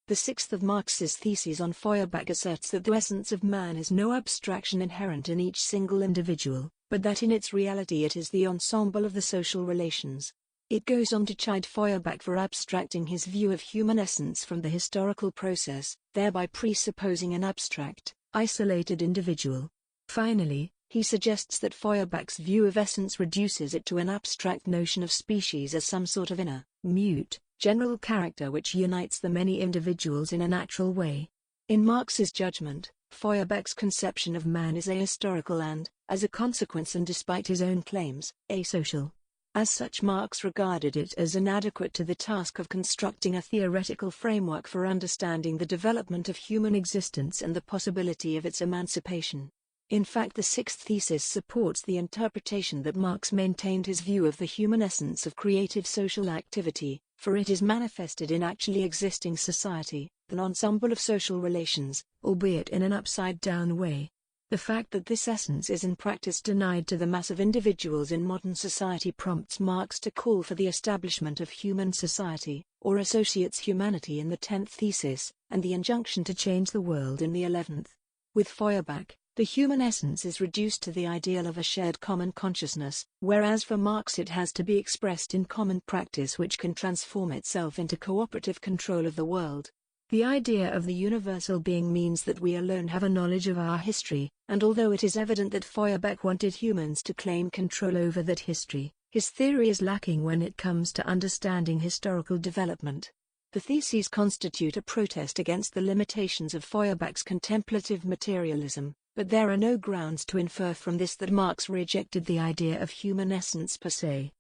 The sixth of Marx's theses on Feuerbach asserts that the essence of man is no abstraction inherent in each single individual, but that in its reality it is the ensemble of the social relations. It goes on to chide Feuerbach for abstracting his view of human essence from the historical process, thereby presupposing an abstract, isolated individual. Finally, he suggests that Feuerbach's view of essence reduces it to an abstract notion of species as some sort of inner, mute, general character which unites the many individuals in a natural way. In Marx's judgment, Feuerbach's conception of man is ahistorical and, as a consequence and despite his own claims, asocial. As such, Marx regarded it as inadequate to the task of constructing a theoretical framework for understanding the development of human existence and the possibility of its emancipation. In fact, the sixth thesis supports the interpretation that Marx maintained his view of the human essence of creative social activity, for it is manifested in actually existing society, an ensemble of social relations, albeit in an upside-down way. The fact that this essence is in practice denied to the mass of individuals in modern society prompts Marx to call for the establishment of human society, or associates humanity in the 10th thesis, and the injunction to change the world in the 11th. With Feuerbach, the human essence is reduced to the ideal of a shared common consciousness, whereas for Marx it has to be expressed in common practice which can transform itself into cooperative control of the world. The idea of the universal being means that we alone have a knowledge of our history, and although it is evident that Feuerbach wanted humans to claim control over that history, his theory is lacking when it comes to understanding historical development. The theses constitute a protest against the limitations of Feuerbach's contemplative materialism, but there are no grounds to infer from this that Marx rejected the idea of human essence per se.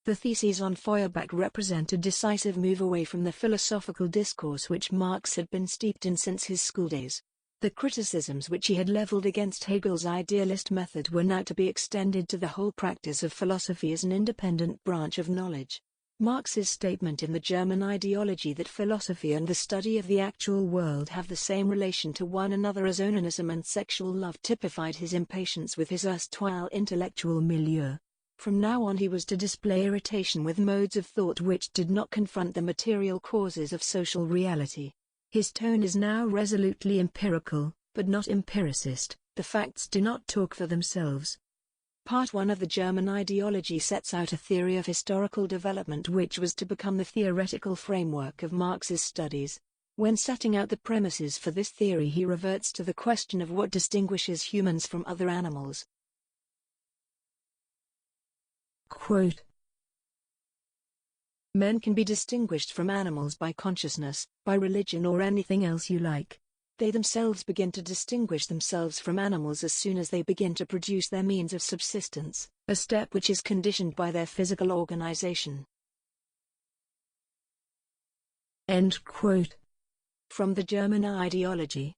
The theses on Feuerbach represent a decisive move away from the philosophical discourse which Marx had been steeped in since his school days. The criticisms which he had leveled against Hegel's idealist method were now to be extended to the whole practice of philosophy as an independent branch of knowledge. Marx's statement in the German ideology that philosophy and the study of the actual world have the same relation to one another as onanism and sexual love typified his impatience with his erstwhile intellectual milieu. From now on he was to display irritation with modes of thought which did not confront the material causes of social reality. His tone is now resolutely empirical, but not empiricist. The facts do not talk for themselves. Part 1 of the German ideology sets out a theory of historical development which was to become the theoretical framework of Marx's studies. When setting out the premises for this theory, he reverts to the question of what distinguishes humans from other animals. Quote, "Men can be distinguished from animals by consciousness, by religion or anything else you like. They themselves begin to distinguish themselves from animals as soon as they begin to produce their means of subsistence, a step which is conditioned by their physical organization." End quote. From the German ideology.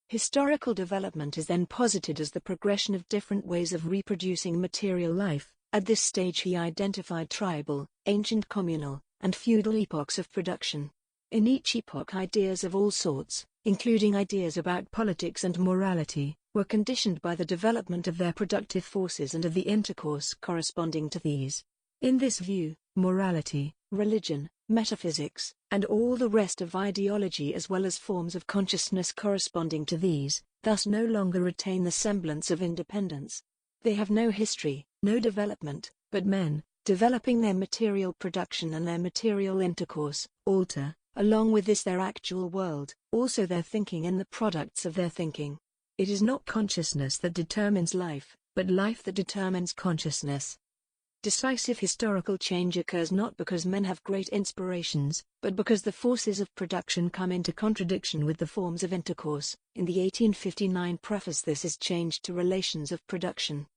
Historical development is then posited as the progression of different ways of reproducing material life. At this stage he identified tribal, ancient communal, and feudal epochs of production. In each epoch ideas of all sorts, including ideas about politics and morality, were conditioned by the development of their productive forces and of the intercourse corresponding to these. In this view, morality, religion, metaphysics, and all the rest of ideology as well as forms of consciousness corresponding to these, thus no longer retain the semblance of independence. They have no history, no development, but men, developing their material production and their material intercourse, alter, along with this their actual world, also their thinking and the products of their thinking. It is not consciousness that determines life, but life that determines consciousness. Decisive historical change occurs not because men have great inspirations, but because the forces of production come into contradiction with the forms of intercourse. In the 1859 preface, this is changed to relations of production.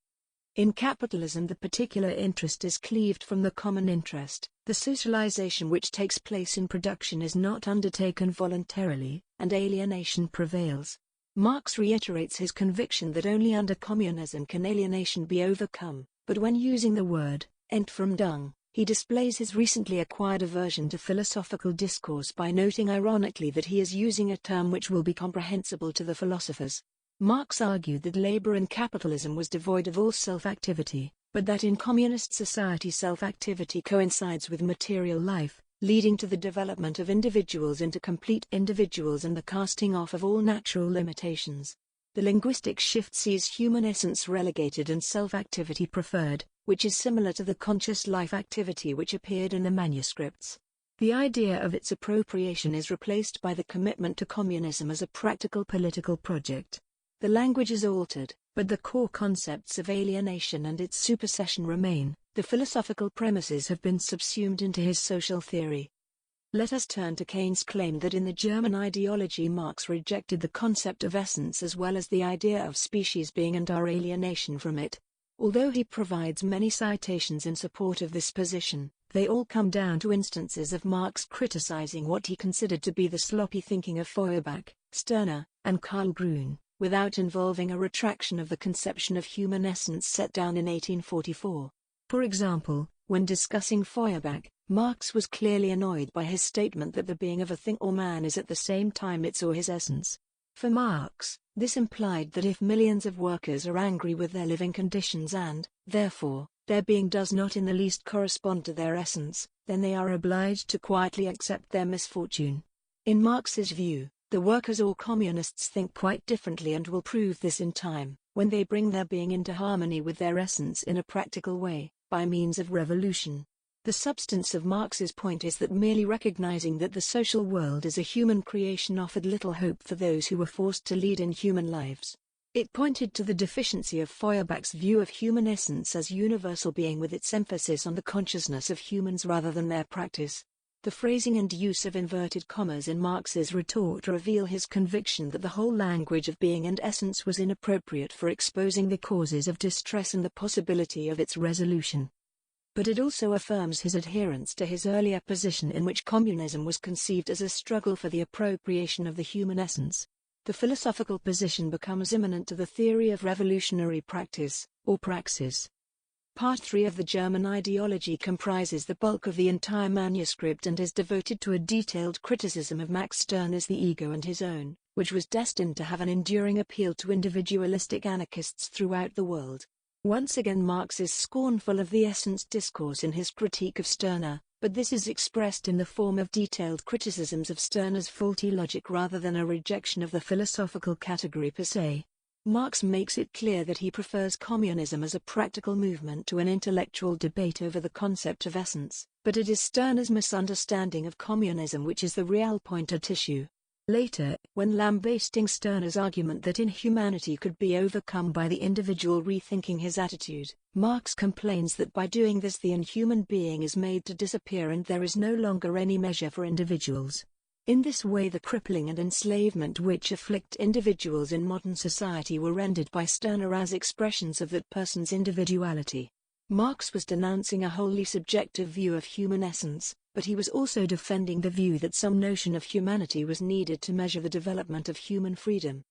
In capitalism, the particular interest is cleaved from the common interest. The socialization which takes place in production is not undertaken voluntarily, and alienation prevails. Marx reiterates his conviction that only under communism can alienation be overcome. But when using the word Entfremdung, He displays his recently acquired aversion to philosophical discourse by noting ironically that he is using a term which will be comprehensible to the philosophers. Marx argued that labor in capitalism was devoid of all self-activity, but that in communist society self-activity coincides with material life, leading to the development of individuals into complete individuals and the casting off of all natural limitations. The linguistic shift sees human essence relegated and self-activity preferred, which is similar to the conscious life activity which appeared in the manuscripts. The idea of its appropriation is replaced by the commitment to communism as a practical political project. The language is altered, but the core concepts of alienation and its supersession remain. The philosophical premises have been subsumed into his social theory. Let us turn to Keynes' claim that in the German ideology Marx rejected the concept of essence as well as the idea of species being and our alienation from it. Although he provides many citations in support of this position, they all come down to instances of Marx criticizing what he considered to be the sloppy thinking of Feuerbach, Stirner, and Karl Grun, without involving a retraction of the conception of human essence set down in 1844. For example, when discussing Feuerbach, Marx was clearly annoyed by his statement that the being of a thing or man is at the same time its or his essence. For Marx, this implied that if millions of workers are angry with their living conditions and, therefore, their being does not in the least correspond to their essence, then they are obliged to quietly accept their misfortune. In Marx's view, the workers or communists think quite differently and will prove this in time, when they bring their being into harmony with their essence in a practical way, by means of revolution. The substance of Marx's point is that merely recognizing that the social world is a human creation offered little hope for those who were forced to lead inhuman lives. It pointed to the deficiency of Feuerbach's view of human essence as universal being with its emphasis on the consciousness of humans rather than their practice. The phrasing and use of inverted commas in Marx's retort reveal his conviction that the whole language of being and essence was inappropriate for exposing the causes of distress and the possibility of its resolution. But it also affirms his adherence to his earlier position in which communism was conceived as a struggle for the appropriation of the human essence. The philosophical position becomes immanent to the theory of revolutionary practice, or praxis. Part 3 of the German ideology comprises the bulk of the entire manuscript and is devoted to a detailed criticism of Max Stirner's The Ego and His Own, which was destined to have an enduring appeal to individualistic anarchists throughout the world. Once again Marx is scornful of the essence discourse in his critique of Stirner, but this is expressed in the form of detailed criticisms of Stirner's faulty logic rather than a rejection of the philosophical category per se. Marx makes it clear that he prefers communism as a practical movement to an intellectual debate over the concept of essence, but it is Stirner's misunderstanding of communism which is the real point at issue. Later, when lambasting Stirner's argument that inhumanity could be overcome by the individual rethinking his attitude, Marx complains that by doing this the inhuman being is made to disappear and there is no longer any measure for individuals. In this way the crippling and enslavement which afflict individuals in modern society were rendered by Stirner as expressions of that person's individuality. Marx was denouncing a wholly subjective view of human essence, but he was also defending the view that some notion of humanity was needed to measure the development of human freedom.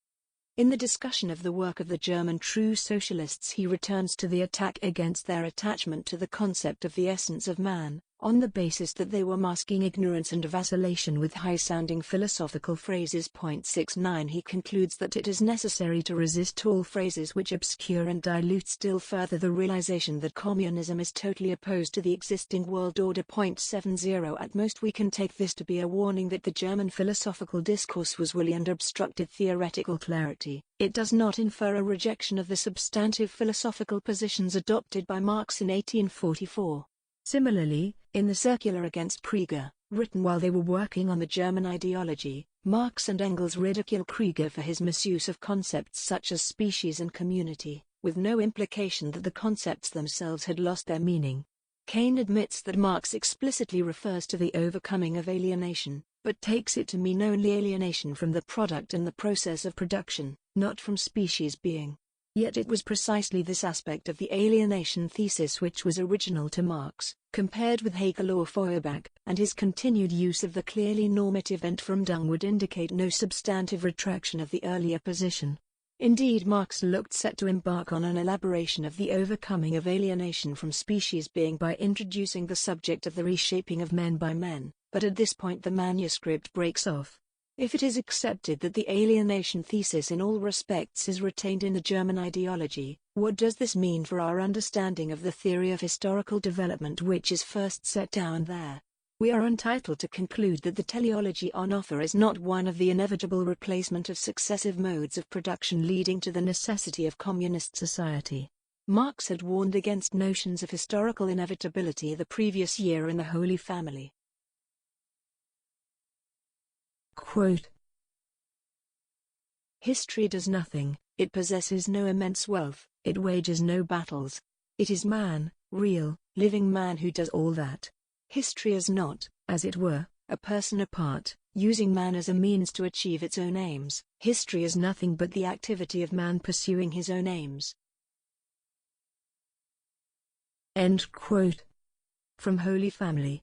In the discussion of the work of the German true socialists he returns to the attack against their attachment to the concept of the essence of man, on the basis that they were masking ignorance and vacillation with high-sounding philosophical phrases. 69 He concludes that it is necessary to resist all phrases which obscure and dilute still further the realization that communism is totally opposed to the existing world order. 70 At most we can take this to be a warning that the German philosophical discourse was woolly and obstructed theoretical clarity. It does not infer a rejection of the substantive philosophical positions adopted by Marx in 1844. Similarly, in the circular against Krieger, written while they were working on the German ideology, Marx and Engels ridicule Krieger for his misuse of concepts such as species and community, with no implication that the concepts themselves had lost their meaning. Keynes admits that Marx explicitly refers to the overcoming of alienation, but takes it to mean only alienation from the product and the process of production, not from species being. Yet it was precisely this aspect of the alienation thesis which was original to Marx, compared with Hegel or Feuerbach, and his continued use of the clearly normative and from dung would indicate no substantive retraction of the earlier position. Indeed, Marx looked set to embark on an elaboration of the overcoming of alienation from species being by introducing the subject of the reshaping of men by men, but at this point the manuscript breaks off. If it is accepted that the alienation thesis in all respects is retained in the German ideology, what does this mean for our understanding of the theory of historical development which is first set down there? We are entitled to conclude that the teleology on offer is not one of the inevitable replacement of successive modes of production leading to the necessity of communist society. Marx had warned against notions of historical inevitability the previous year in The Holy Family. Quote, "History does nothing, it possesses no immense wealth, it wages no battles. It is man, real, living man who does all that. History is not, as it were, a person apart, using man as a means to achieve its own aims. History is nothing but the activity of man pursuing his own aims." End quote. From Holy Family.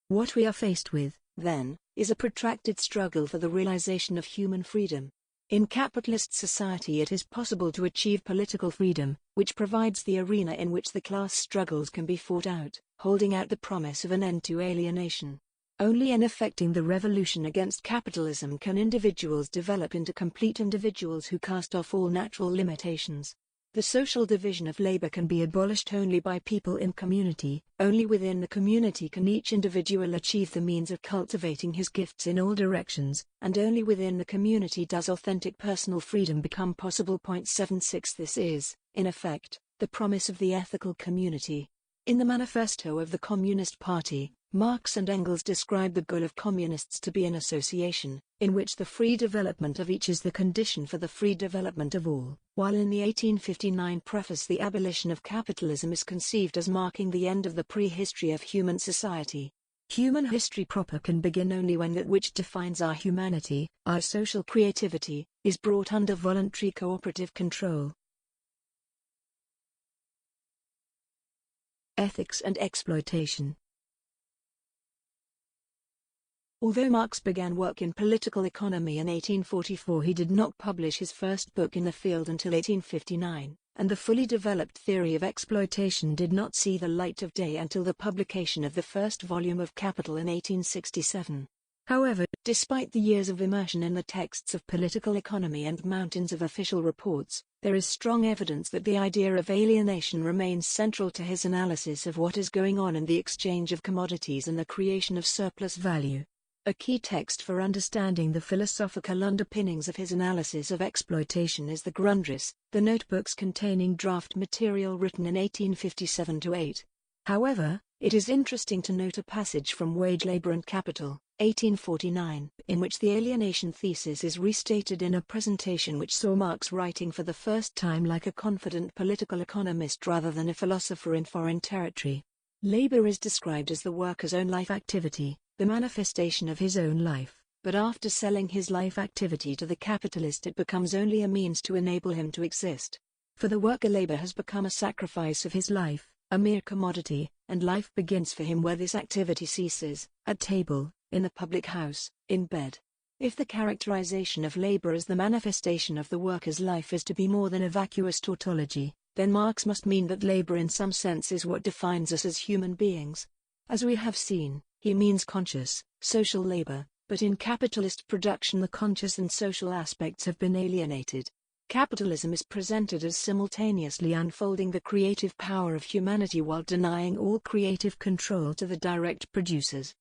What we are faced with, then, is a protracted struggle for the realization of human freedom. In capitalist society it is possible to achieve political freedom, which provides the arena in which the class struggles can be fought out, holding out the promise of an end to alienation. Only in effecting the revolution against capitalism can individuals develop into complete individuals who cast off all natural limitations. The social division of labor can be abolished only by people in community. Only within the community can each individual achieve the means of cultivating his gifts in all directions, and only within the community does authentic personal freedom become possible. 76 This is, in effect, the promise of the ethical community. In the manifesto of the Communist Party, Marx and Engels describe the goal of communists to be an association, in which the free development of each is the condition for the free development of all, while in the 1859 preface the abolition of capitalism is conceived as marking the end of the prehistory of human society. Human history proper can begin only when that which defines our humanity, our social creativity, is brought under voluntary cooperative control. Ethics and exploitation. Although Marx began work in political economy in 1844, he did not publish his first book in the field until 1859, and the fully developed theory of exploitation did not see the light of day until the publication of the first volume of Capital in 1867. However, despite the years of immersion in the texts of political economy and mountains of official reports, there is strong evidence that the idea of alienation remains central to his analysis of what is going on in the exchange of commodities and the creation of surplus value. A key text for understanding the philosophical underpinnings of his analysis of exploitation is the Grundrisse, the notebooks containing draft material written in 1857-8. However, it is interesting to note a passage from Wage, Labor and Capital, 1849, in which the alienation thesis is restated in a presentation which saw Marx writing for the first time like a confident political economist rather than a philosopher in foreign territory. Labor is described as the worker's own life activity, the manifestation of his own life, but after selling his life activity to the capitalist it becomes only a means to enable him to exist. For the worker, labor has become a sacrifice of his life, a mere commodity, and life begins for him where this activity ceases, at table, in the public house, in bed. If the characterization of labor as the manifestation of the worker's life is to be more than a vacuous tautology, then Marx must mean that labor in some sense is what defines us as human beings. As we have seen, he means conscious, social labor, but in capitalist production the conscious and social aspects have been alienated. Capitalism is presented as simultaneously unfolding the creative power of humanity while denying all creative control to the direct producers.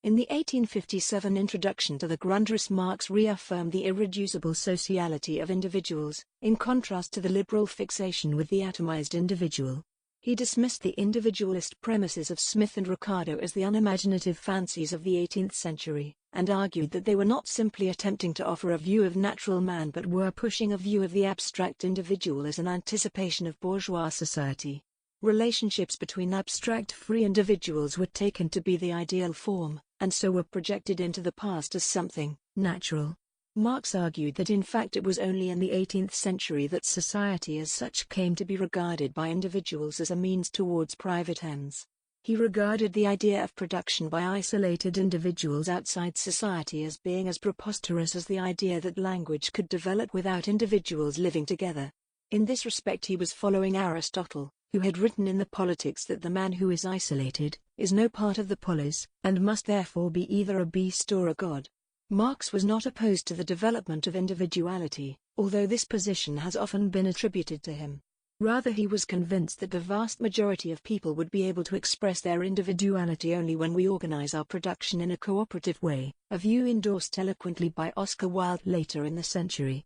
In the 1857 introduction to the Grundrisse, Marx reaffirmed the irreducible sociality of individuals, in contrast to the liberal fixation with the atomized individual. He dismissed the individualist premises of Smith and Ricardo as the unimaginative fancies of the 18th century, and argued that they were not simply attempting to offer a view of natural man but were pushing a view of the abstract individual as an anticipation of bourgeois society. Relationships between abstract free individuals were taken to be the ideal form, and so were projected into the past as something natural. Marx argued that in fact it was only in the 18th century that society as such came to be regarded by individuals as a means towards private ends. He regarded the idea of production by isolated individuals outside society as being as preposterous as the idea that language could develop without individuals living together. In this respect he was following Aristotle, who had written in the Politics that the man who is isolated is no part of the polis, and must therefore be either a beast or a god. Marx was not opposed to the development of individuality, although this position has often been attributed to him. Rather, he was convinced that the vast majority of people would be able to express their individuality only when we organize our production in a cooperative way, a view endorsed eloquently by Oscar Wilde later in the century.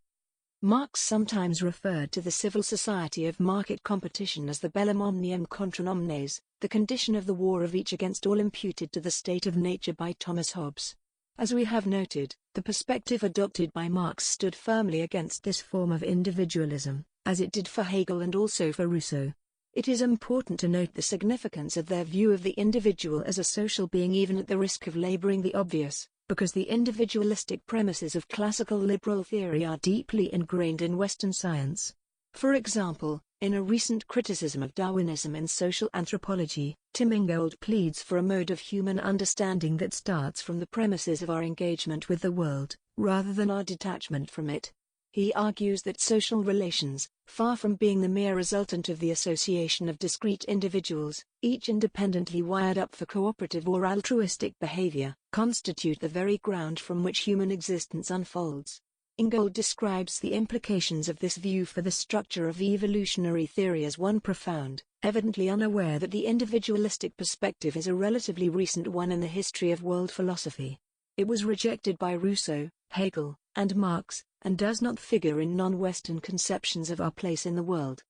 Marx sometimes referred to the civil society of market competition as the bellum omnium contra omnes, the condition of the war of each against all imputed to the state of nature by Thomas Hobbes. As we have noted, the perspective adopted by Marx stood firmly against this form of individualism, as it did for Hegel and also for Rousseau. It is important to note the significance of their view of the individual as a social being, even at the risk of laboring the obvious, because the individualistic premises of classical liberal theory are deeply ingrained in Western science. For example, in a recent criticism of Darwinism in social anthropology, Tim Ingold pleads for a mode of human understanding that starts from the premises of our engagement with the world, rather than our detachment from it. He argues that social relations, far from being the mere resultant of the association of discrete individuals, each independently wired up for cooperative or altruistic behavior, constitute the very ground from which human existence unfolds. Ingold describes the implications of this view for the structure of evolutionary theory as one profound, evidently unaware that the individualistic perspective is a relatively recent one in the history of world philosophy. It was rejected by Rousseau, Hegel, and Marx, and does not figure in non-Western conceptions of our place in the world.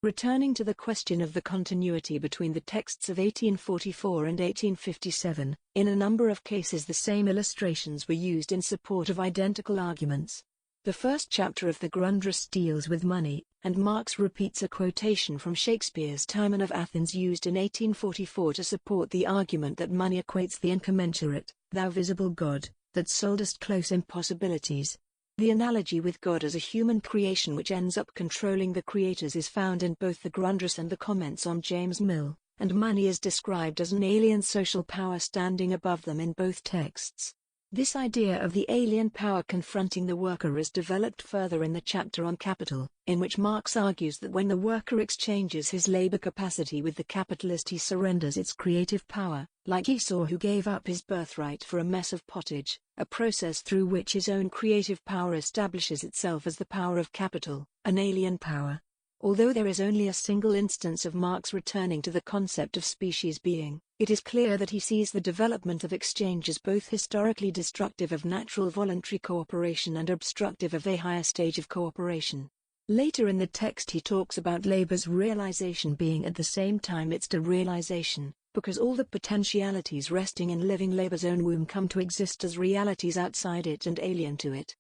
Returning to the question of the continuity between the texts of 1844 and 1857, in a number of cases the same illustrations were used in support of identical arguments. The first chapter of the Grundrisse deals with money, and Marx repeats a quotation from Shakespeare's Timon of Athens used in 1844 to support the argument that money equates the incommensurate, thou visible God, that soldest close impossibilities. The analogy with God as a human creation which ends up controlling the creators is found in both the Grundrisse and the comments on James Mill, and money is described as an alien social power standing above them in both texts. This idea of the alien power confronting the worker is developed further in the chapter on capital, in which Marx argues that when the worker exchanges his labor capacity with the capitalist he surrenders its creative power, like Esau who gave up his birthright for a mess of pottage, a process through which his own creative power establishes itself as the power of capital, an alien power. Although there is only a single instance of Marx returning to the concept of species being, it is clear that he sees the development of exchange as both historically destructive of natural voluntary cooperation and obstructive of a higher stage of cooperation. Later in the text he talks about labor's realization being at the same time its derealization, because all the potentialities resting in living labor's own womb come to exist as realities outside it and alien to it.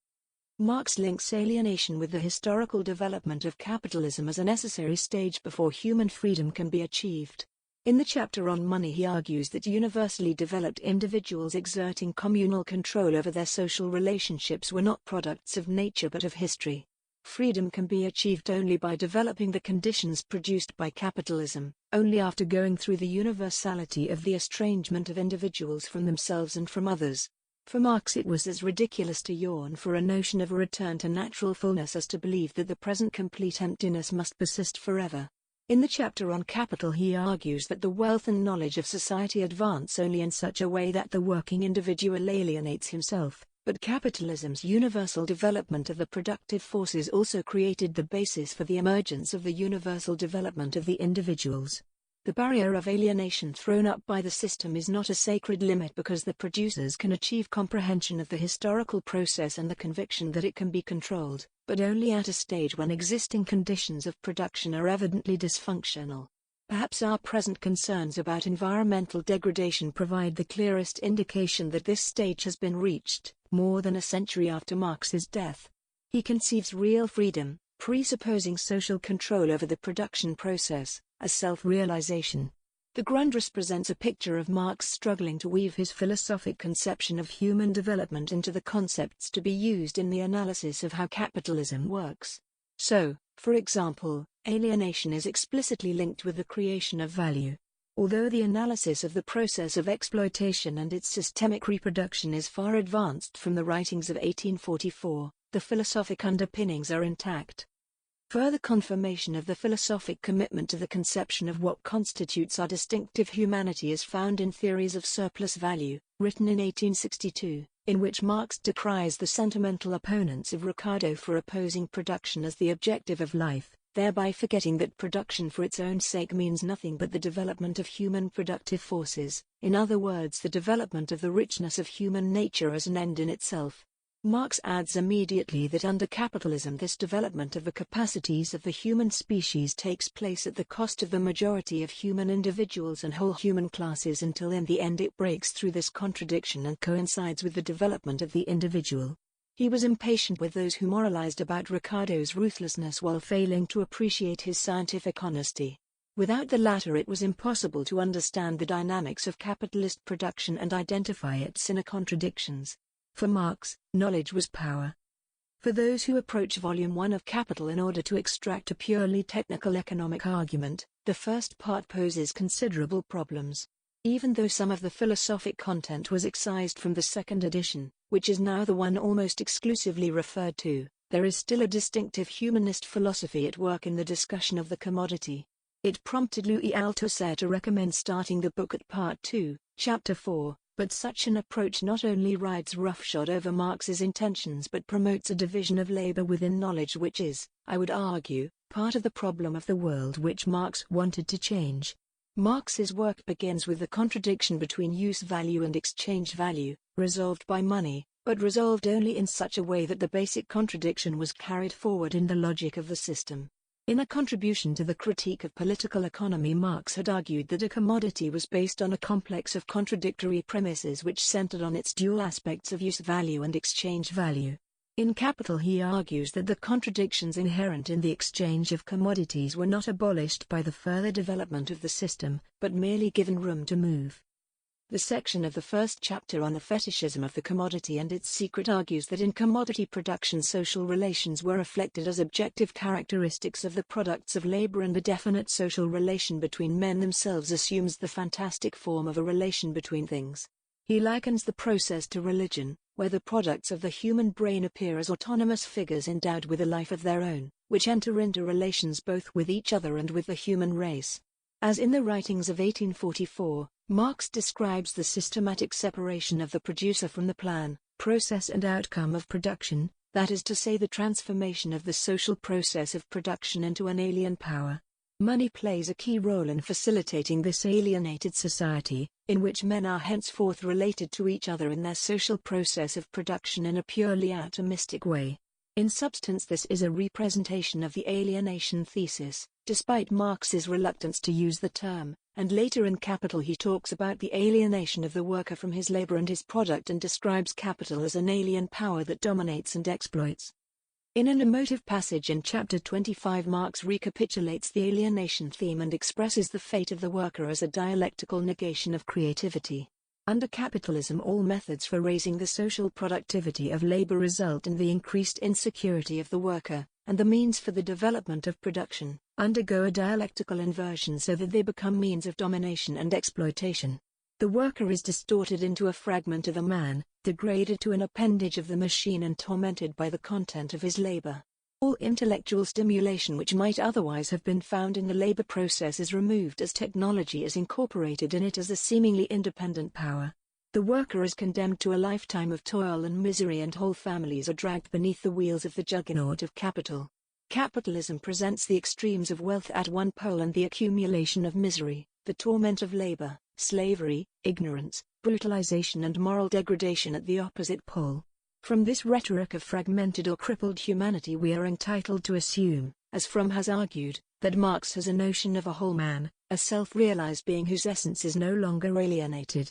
Marx links alienation with the historical development of capitalism as a necessary stage before human freedom can be achieved. In the chapter on money he argues that universally developed individuals exerting communal control over their social relationships were not products of nature but of history. Freedom can be achieved only by developing the conditions produced by capitalism, only after going through the universality of the estrangement of individuals from themselves and from others. For Marx it was as ridiculous to yawn for a notion of a return to natural fullness as to believe that the present complete emptiness must persist forever. In the chapter on capital he argues that the wealth and knowledge of society advance only in such a way that the working individual alienates himself, but capitalism's universal development of the productive forces also created the basis for the emergence of the universal development of the individuals. The barrier of alienation thrown up by the system is not a sacred limit because the producers can achieve comprehension of the historical process and the conviction that it can be controlled, but only at a stage when existing conditions of production are evidently dysfunctional. Perhaps our present concerns about environmental degradation provide the clearest indication that this stage has been reached, more than a century after Marx's death. He conceives real freedom, presupposing social control over the production process, as self-realization. The Grundrisse presents a picture of Marx struggling to weave his philosophic conception of human development into the concepts to be used in the analysis of how capitalism works. So, for example, alienation is explicitly linked with the creation of value. Although the analysis of the process of exploitation and its systemic reproduction is far advanced from the writings of 1844, the philosophic underpinnings are intact. Further confirmation of the philosophic commitment to the conception of what constitutes our distinctive humanity is found in Theories of Surplus Value, written in 1862, in which Marx decries the sentimental opponents of Ricardo for opposing production as the objective of life, thereby forgetting that production for its own sake means nothing but the development of human productive forces, in other words the development of the richness of human nature as an end in itself. Marx adds immediately that under capitalism this development of the capacities of the human species takes place at the cost of the majority of human individuals and whole human classes until in the end it breaks through this contradiction and coincides with the development of the individual. He was impatient with those who moralized about Ricardo's ruthlessness while failing to appreciate his scientific honesty. Without the latter it was impossible to understand the dynamics of capitalist production and identify its inner contradictions. For Marx, knowledge was power. For those who approach Volume 1 of Capital in order to extract a purely technical economic argument, the first part poses considerable problems. Even though some of the philosophic content was excised from the second edition, which is now the one almost exclusively referred to, there is still a distinctive humanist philosophy at work in the discussion of the commodity. It prompted Louis Althusser to recommend starting the book at Part 2, Chapter 4. But such an approach not only rides roughshod over Marx's intentions but promotes a division of labor within knowledge which is, I would argue, part of the problem of the world which Marx wanted to change. Marx's work begins with the contradiction between use value and exchange value, resolved by money, but resolved only in such a way that the basic contradiction was carried forward in the logic of the system. In a contribution to the critique of political economy, Marx had argued that a commodity was based on a complex of contradictory premises which centered on its dual aspects of use value and exchange value. In Capital he argues that the contradictions inherent in the exchange of commodities were not abolished by the further development of the system, but merely given room to move. The section of the first chapter on the fetishism of the commodity and its secret argues that in commodity production social relations were reflected as objective characteristics of the products of labor, and the definite social relation between men themselves assumes the fantastic form of a relation between things. He likens the process to religion, where the products of the human brain appear as autonomous figures endowed with a life of their own, which enter into relations both with each other and with the human race. As in the writings of 1844, Marx describes the systematic separation of the producer from the plan, process and outcome of production, that is to say the transformation of the social process of production into an alien power. Money plays a key role in facilitating this alienated society, in which men are henceforth related to each other in their social process of production in a purely atomistic way. In substance this is a representation of the alienation thesis, despite Marx's reluctance to use the term, and later in Capital he talks about the alienation of the worker from his labor and his product and describes capital as an alien power that dominates and exploits. In an emotive passage in Chapter 25 Marx recapitulates the alienation theme and expresses the fate of the worker as a dialectical negation of creativity. Under capitalism all methods for raising the social productivity of labor result in the increased insecurity of the worker, and the means for the development of production undergo a dialectical inversion so that they become means of domination and exploitation. The worker is distorted into a fragment of a man, degraded to an appendage of the machine and tormented by the content of his labor. All intellectual stimulation which might otherwise have been found in the labor process is removed as technology is incorporated in it as a seemingly independent power. The worker is condemned to a lifetime of toil and misery, and whole families are dragged beneath the wheels of the juggernaut of capital. Capitalism presents the extremes of wealth at one pole and the accumulation of misery, the torment of labor, slavery, ignorance, brutalization and moral degradation at the opposite pole. From this rhetoric of fragmented or crippled humanity we are entitled to assume, as Fromm has argued, that Marx has a notion of a whole man, a self-realized being whose essence is no longer alienated.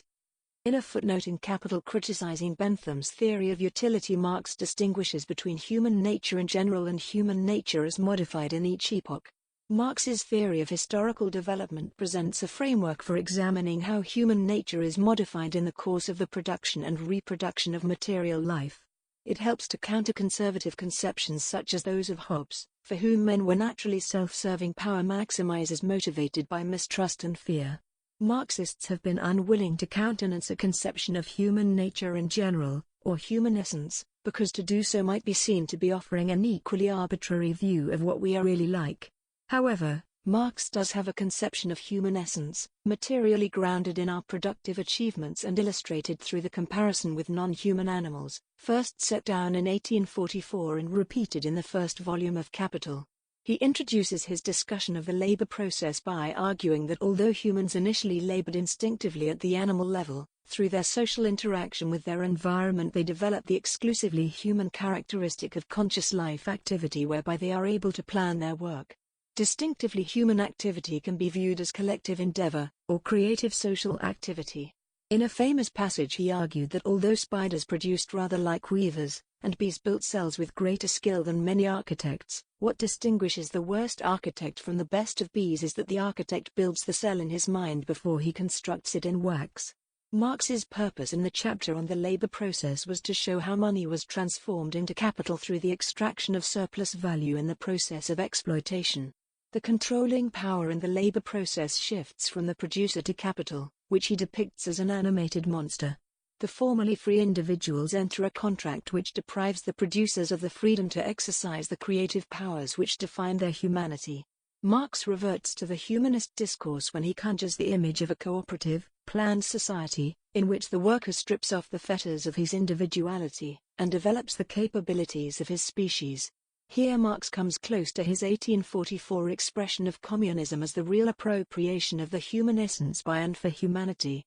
In a footnote in Capital criticizing Bentham's theory of utility, Marx distinguishes between human nature in general and human nature as modified in each epoch. Marx's theory of historical development presents a framework for examining how human nature is modified in the course of the production and reproduction of material life. It helps to counter conservative conceptions such as those of Hobbes, for whom men were naturally self-serving power maximizers motivated by mistrust and fear. Marxists have been unwilling to countenance a conception of human nature in general, or human essence, because to do so might be seen to be offering an equally arbitrary view of what we are really like. However, Marx does have a conception of human essence, materially grounded in our productive achievements and illustrated through the comparison with non-human animals, first set down in 1844 and repeated in the first volume of Capital. He introduces his discussion of the labor process by arguing that although humans initially labored instinctively at the animal level, through their social interaction with their environment they develop the exclusively human characteristic of conscious life activity whereby they are able to plan their work. Distinctively human activity can be viewed as collective endeavor, or creative social activity. In a famous passage he argued that although spiders produced rather like weavers, and bees built cells with greater skill than many architects, what distinguishes the worst architect from the best of bees is that the architect builds the cell in his mind before he constructs it in wax. Marx's purpose in the chapter on the labor process was to show how money was transformed into capital through the extraction of surplus value in the process of exploitation. The controlling power in the labor process shifts from the producer to capital, which he depicts as an animated monster. The formerly free individuals enter a contract which deprives the producers of the freedom to exercise the creative powers which define their humanity. Marx reverts to the humanist discourse when he conjures the image of a cooperative, planned society, in which the worker strips off the fetters of his individuality, and develops the capabilities of his species. Here Marx comes close to his 1844 expression of communism as the real appropriation of the human essence by and for humanity.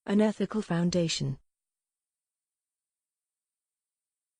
An ethical foundation.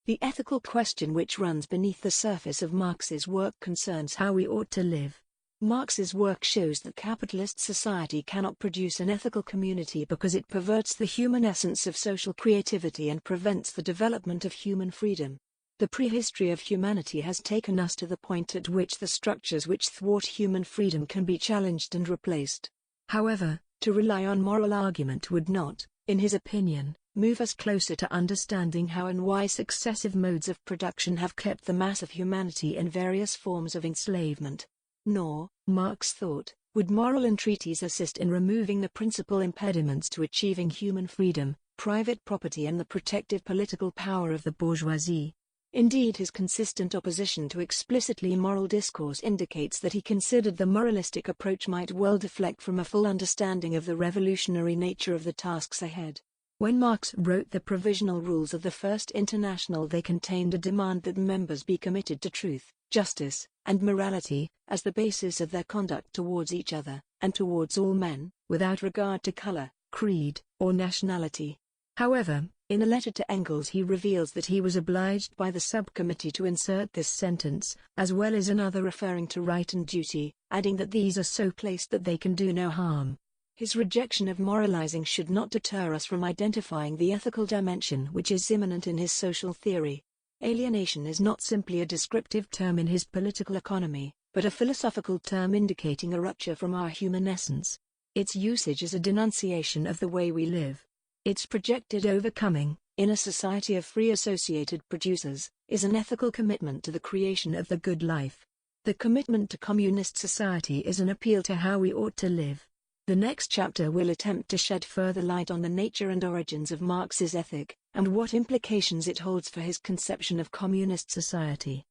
The ethical question which runs beneath the surface of Marx's work concerns how we ought to live. Marx's work shows that capitalist society cannot produce an ethical community because it perverts the human essence of social creativity and prevents the development of human freedom. The prehistory of humanity has taken us to the point at which the structures which thwart human freedom can be challenged and replaced. However, to rely on moral argument would not, in his opinion, move us closer to understanding how and why successive modes of production have kept the mass of humanity in various forms of enslavement. Nor, Marx thought, would moral entreaties assist in removing the principal impediments to achieving human freedom, private property and the protective political power of the bourgeoisie. Indeed, his consistent opposition to explicitly moral discourse indicates that he considered the moralistic approach might well deflect from a full understanding of the revolutionary nature of the tasks ahead. When Marx wrote the Provisional Rules of the First International, they contained a demand that members be committed to truth, justice, and morality, as the basis of their conduct towards each other, and towards all men, without regard to color, creed, or nationality. However, in a letter to Engels he reveals that he was obliged by the subcommittee to insert this sentence, as well as another referring to right and duty, adding that these are so placed that they can do no harm. His rejection of moralizing should not deter us from identifying the ethical dimension which is immanent in his social theory. Alienation is not simply a descriptive term in his political economy, but a philosophical term indicating a rupture from our human essence. Its usage is a denunciation of the way we live. Its projected overcoming, in a society of free associated producers, is an ethical commitment to the creation of the good life. The commitment to communist society is an appeal to how we ought to live. The next chapter will attempt to shed further light on the nature and origins of Marx's ethic, and what implications it holds for his conception of communist society.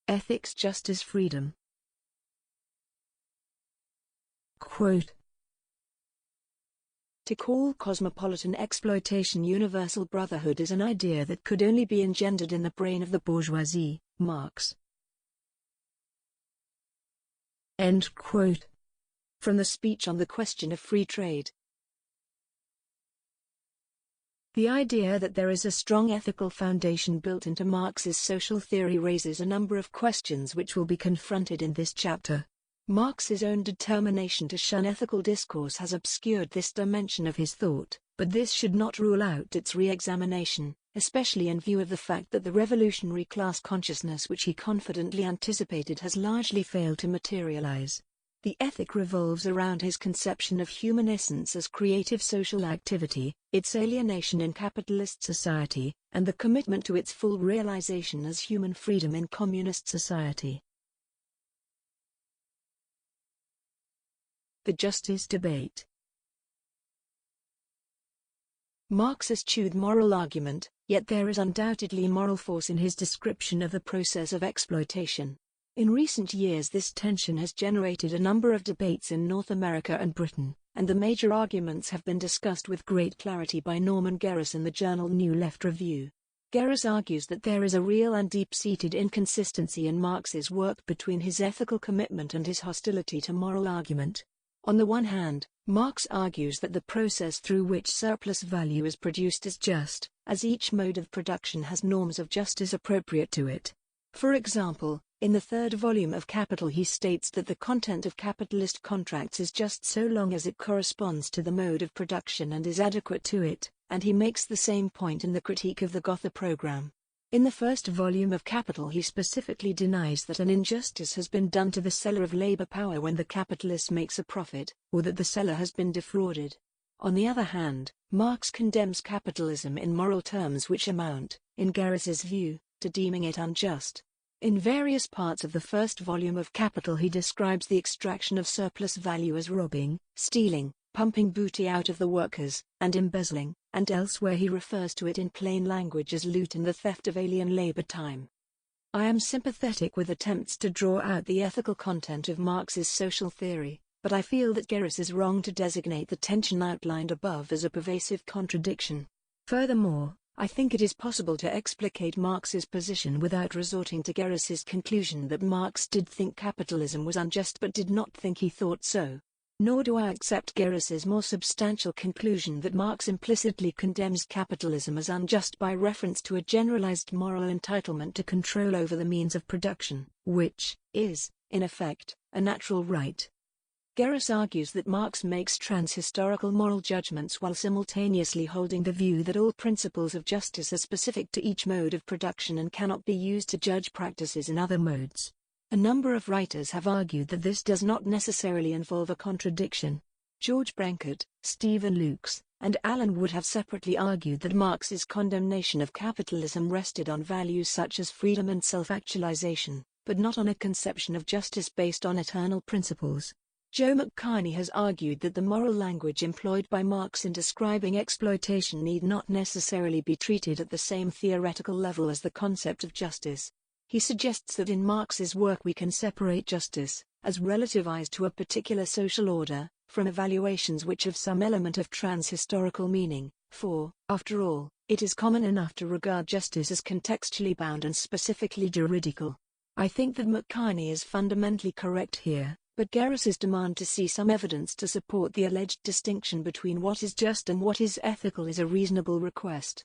Ethics, Justice, Freedom. Quote, "To call cosmopolitan exploitation universal brotherhood is an idea that could only be engendered in the brain of the bourgeoisie." Marx. End quote. From the speech on the question of free trade. The idea that there is a strong ethical foundation built into Marx's social theory raises a number of questions which will be confronted in this chapter. Marx's own determination to shun ethical discourse has obscured this dimension of his thought, but this should not rule out its re-examination, especially in view of the fact that the revolutionary class consciousness which he confidently anticipated has largely failed to materialize. The ethic revolves around his conception of human essence as creative social activity, its alienation in capitalist society, and the commitment to its full realization as human freedom in communist society. The justice debate. Marx eschewed moral argument, yet there is undoubtedly moral force in his description of the process of exploitation. In recent years this tension has generated a number of debates in North America and Britain, and the major arguments have been discussed with great clarity by Norman Gerris in the journal New Left Review. Gerris argues that there is a real and deep-seated inconsistency in Marx's work between his ethical commitment and his hostility to moral argument. On the one hand, Marx argues that the process through which surplus value is produced is just, as each mode of production has norms of justice appropriate to it. For example, in the third volume of Capital he states that the content of capitalist contracts is just so long as it corresponds to the mode of production and is adequate to it, and he makes the same point in the Critique of the Gotha Program. In the first volume of Capital he specifically denies that an injustice has been done to the seller of labor power when the capitalist makes a profit, or that the seller has been defrauded. On the other hand, Marx condemns capitalism in moral terms which amount, in Gerris's view, to deeming it unjust. In various parts of the first volume of Capital he describes the extraction of surplus value as robbing, stealing, pumping booty out of the workers, and embezzling, and elsewhere he refers to it in plain language as loot and the theft of alien labor time. I am sympathetic with attempts to draw out the ethical content of Marx's social theory, but I feel that Gerris is wrong to designate the tension outlined above as a pervasive contradiction. Furthermore, I think it is possible to explicate Marx's position without resorting to Gerris's conclusion that Marx did think capitalism was unjust but did not think he thought so. Nor do I accept Gerris's more substantial conclusion that Marx implicitly condemns capitalism as unjust by reference to a generalized moral entitlement to control over the means of production, which is, in effect, a natural right. Gerris argues that Marx makes transhistorical moral judgments while simultaneously holding the view that all principles of justice are specific to each mode of production and cannot be used to judge practices in other modes. A number of writers have argued that this does not necessarily involve a contradiction. George Brenkert, Stephen Lukes, and Alan Wood have separately argued that Marx's condemnation of capitalism rested on values such as freedom and self-actualization, but not on a conception of justice based on eternal principles. Joe McCarney has argued that the moral language employed by Marx in describing exploitation need not necessarily be treated at the same theoretical level as the concept of justice. He suggests that in Marx's work we can separate justice, as relativized to a particular social order, from evaluations which have some element of transhistorical meaning, for, after all, it is common enough to regard justice as contextually bound and specifically juridical. I think that McCarney is fundamentally correct here, but Gerris's demand to see some evidence to support the alleged distinction between what is just and what is ethical is a reasonable request.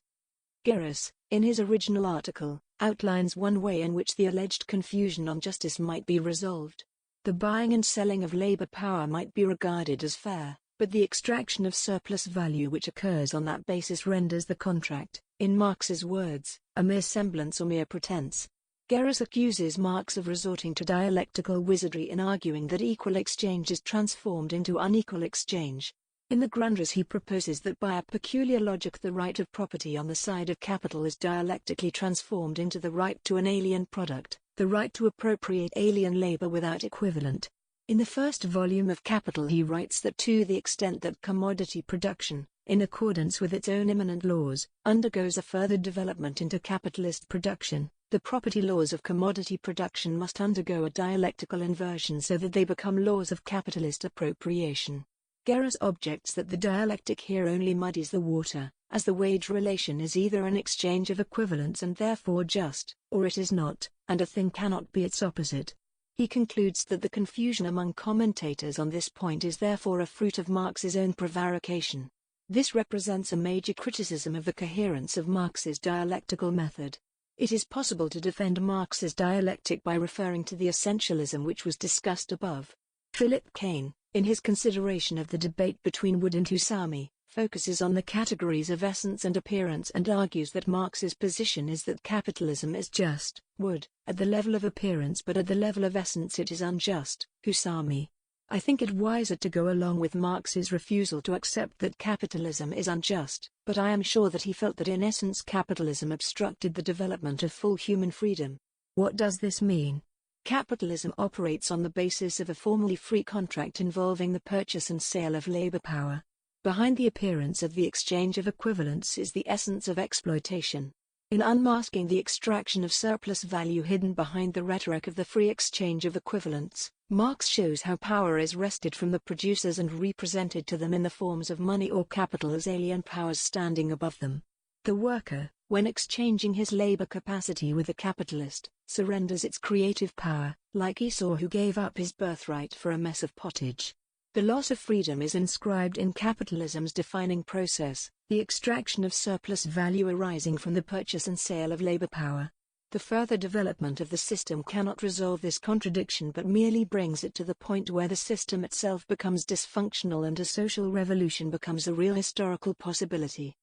Gerris, in his original article, outlines one way in which the alleged confusion on justice might be resolved. The buying and selling of labor power might be regarded as fair, but the extraction of surplus value which occurs on that basis renders the contract, in Marx's words, a mere semblance or mere pretense. Gerris accuses Marx of resorting to dialectical wizardry in arguing that equal exchange is transformed into unequal exchange. In the Grundrisse he proposes that by a peculiar logic the right of property on the side of capital is dialectically transformed into the right to an alien product, the right to appropriate alien labor without equivalent. In the first volume of Capital he writes that to the extent that commodity production, in accordance with its own immanent laws, undergoes a further development into capitalist production, the property laws of commodity production must undergo a dialectical inversion so that they become laws of capitalist appropriation. Gerris objects that the dialectic here only muddies the water, as the wage relation is either an exchange of equivalents and therefore just, or it is not, and a thing cannot be its opposite. He concludes that the confusion among commentators on this point is therefore a fruit of Marx's own prevarication. This represents a major criticism of the coherence of Marx's dialectical method. It is possible to defend Marx's dialectic by referring to the essentialism which was discussed above. Philip Kane, in his consideration of the debate between Wood and Husami, focuses on the categories of essence and appearance and argues that Marx's position is that capitalism is just, Wood, at the level of appearance but at the level of essence it is unjust, Husami. I think it wiser to go along with Marx's refusal to accept that capitalism is unjust, but I am sure that he felt that in essence capitalism obstructed the development of full human freedom. What does this mean? Capitalism operates on the basis of a formally free contract involving the purchase and sale of labor power. Behind the appearance of the exchange of equivalents is the essence of exploitation. In unmasking the extraction of surplus value hidden behind the rhetoric of the free exchange of equivalents, Marx shows how power is wrested from the producers and represented to them in the forms of money or capital as alien powers standing above them. The worker, when exchanging his labor capacity with the capitalist, surrenders its creative power, like Esau who gave up his birthright for a mess of pottage. The loss of freedom is inscribed in capitalism's defining process, the extraction of surplus value arising from the purchase and sale of labor power. The further development of the system cannot resolve this contradiction but merely brings it to the point where the system itself becomes dysfunctional and a social revolution becomes a real historical possibility.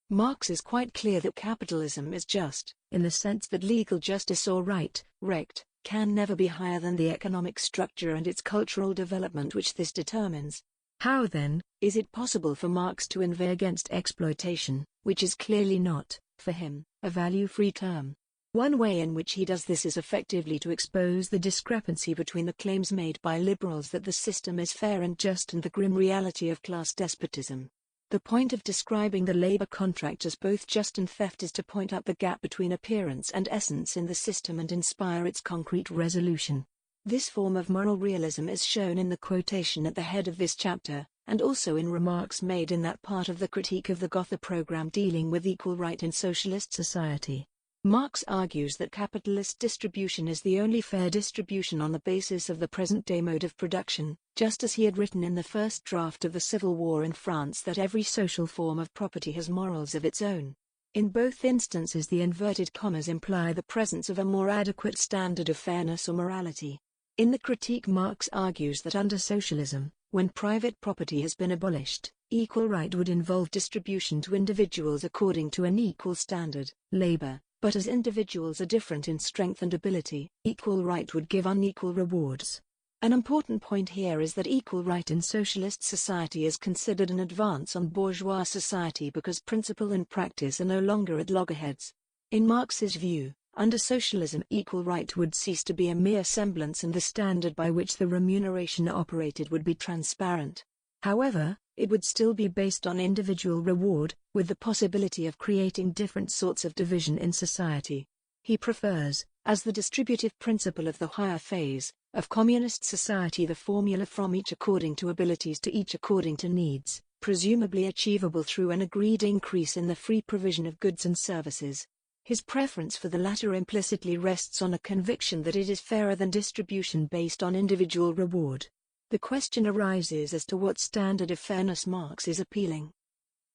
Marx is quite clear that capitalism is just, in the sense that legal justice or right, recht, can never be higher than the economic structure and its cultural development which this determines. How then, is it possible for Marx to inveigh against exploitation, which is clearly not, for him, a value-free term? One way in which he does this is effectively to expose the discrepancy between the claims made by liberals that the system is fair and just and the grim reality of class despotism. The point of describing the labor contract as both just and theft is to point out the gap between appearance and essence in the system and inspire its concrete resolution. This form of moral realism is shown in the quotation at the head of this chapter, and also in remarks made in that part of the critique of the Gotha program dealing with equal right in socialist society. Marx argues that capitalist distribution is the only fair distribution on the basis of the present-day mode of production, just as he had written in the first draft of the Civil War in France that every social form of property has morals of its own. In both instances the inverted commas imply the presence of a more adequate standard of fairness or morality. In the critique Marx argues that under socialism, when private property has been abolished, equal right would involve distribution to individuals according to an equal standard, labor. But as individuals are different in strength and ability, equal right would give unequal rewards. An important point here is that equal right in socialist society is considered an advance on bourgeois society because principle and practice are no longer at loggerheads. In Marx's view, under socialism equal right would cease to be a mere semblance and the standard by which the remuneration operated would be transparent. However, it would still be based on individual reward, with the possibility of creating different sorts of division in society. He prefers, as the distributive principle of the higher phase, of communist society the formula from each according to abilities to each according to needs, presumably achievable through an agreed increase in the free provision of goods and services. His preference for the latter implicitly rests on a conviction that it is fairer than distribution based on individual reward. The question arises as to what standard of fairness Marx is appealing.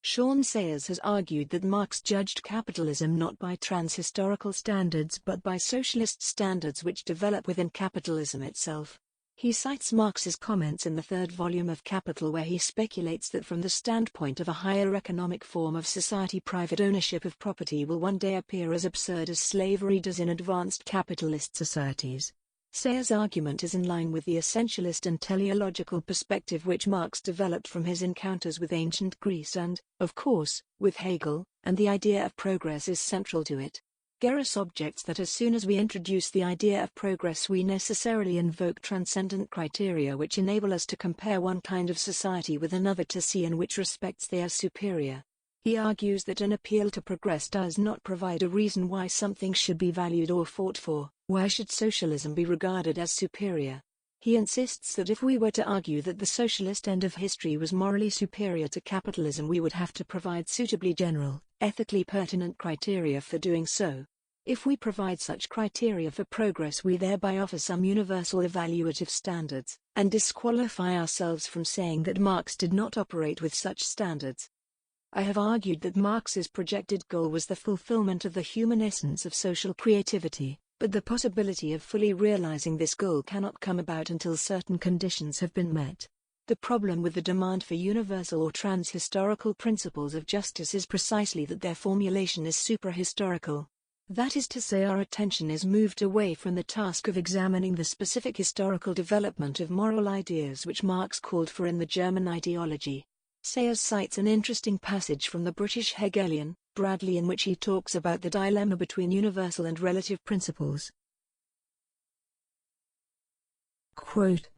Sean Sayers has argued that Marx judged capitalism not by trans-historical standards but by socialist standards which develop within capitalism itself. He cites Marx's comments in the third volume of Capital where he speculates that from the standpoint of a higher economic form of society private ownership of property will one day appear as absurd as slavery does in advanced capitalist societies. Sayers' argument is in line with the essentialist and teleological perspective which Marx developed from his encounters with ancient Greece and, of course, with Hegel, and the idea of progress is central to it. Gerus objects that as soon as we introduce the idea of progress we necessarily invoke transcendent criteria which enable us to compare one kind of society with another to see in which respects they are superior. He argues that an appeal to progress does not provide a reason why something should be valued or fought for. Why should socialism be regarded as superior? He insists that if we were to argue that the socialist end of history was morally superior to capitalism we would have to provide suitably general, ethically pertinent criteria for doing so. If we provide such criteria for progress we thereby offer some universal evaluative standards, and disqualify ourselves from saying that Marx did not operate with such standards. I have argued that Marx's projected goal was the fulfillment of the human essence of social creativity. But the possibility of fully realizing this goal cannot come about until certain conditions have been met. The problem with the demand for universal or trans-historical principles of justice is precisely that their formulation is supra-historical. That is to say, our attention is moved away from the task of examining the specific historical development of moral ideas which Marx called for in the German ideology. Sayers cites an interesting passage from the British Hegelian, Bradley, in which he talks about the dilemma between universal and relative principles. Quote,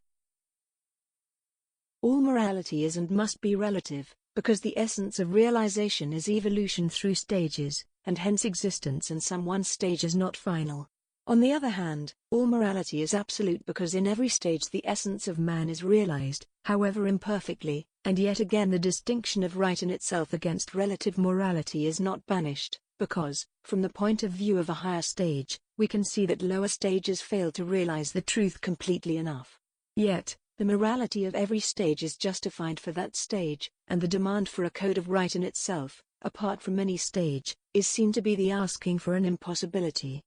"All morality is and must be relative, because the essence of realization is evolution through stages, and hence existence in some one stage is not final. On the other hand, all morality is absolute because in every stage the essence of man is realized, however imperfectly, and yet again the distinction of right in itself against relative morality is not banished, because, from the point of view of a higher stage, we can see that lower stages fail to realize the truth completely enough. Yet, the morality of every stage is justified for that stage, and the demand for a code of right in itself, apart from any stage, is seen to be the asking for an impossibility."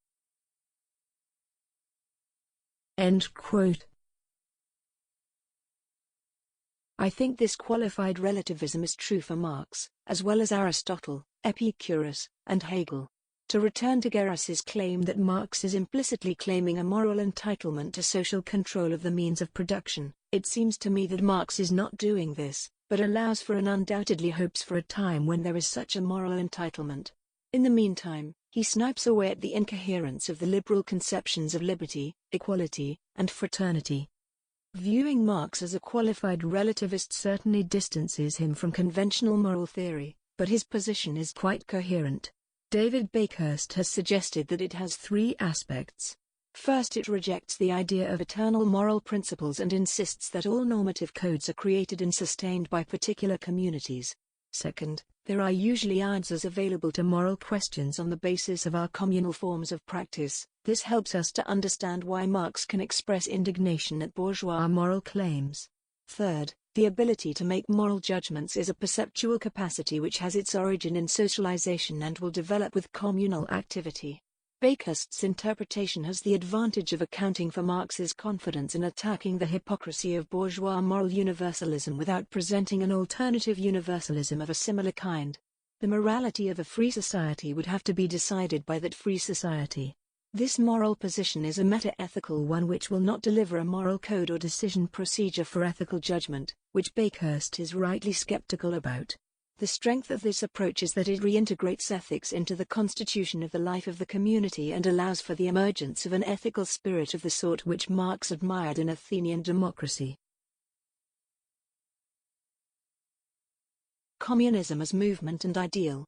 End quote. I think this qualified relativism is true for Marx, as well as Aristotle, Epicurus, and Hegel. To return to Geras's claim that Marx is implicitly claiming a moral entitlement to social control of the means of production, it seems to me that Marx is not doing this, but allows for and undoubtedly hopes for a time when there is such a moral entitlement. In the meantime, he snipes away at the incoherence of the liberal conceptions of liberty, equality, and fraternity. Viewing Marx as a qualified relativist certainly distances him from conventional moral theory, but his position is quite coherent. David Bakehurst has suggested that it has three aspects. First, it rejects the idea of eternal moral principles and insists that all normative codes are created and sustained by particular communities. Second, there are usually answers available to moral questions on the basis of our communal forms of practice. This helps us to understand why Marx can express indignation at bourgeois moral claims. Third, the ability to make moral judgments is a perceptual capacity which has its origin in socialization and will develop with communal activity. Bakehurst's interpretation has the advantage of accounting for Marx's confidence in attacking the hypocrisy of bourgeois moral universalism without presenting an alternative universalism of a similar kind. The morality of a free society would have to be decided by that free society. This moral position is a meta-ethical one which will not deliver a moral code or decision procedure for ethical judgment, which Bakehurst is rightly skeptical about. The strength of this approach is that it reintegrates ethics into the constitution of the life of the community and allows for the emergence of an ethical spirit of the sort which Marx admired in Athenian democracy. Communism as movement and ideal.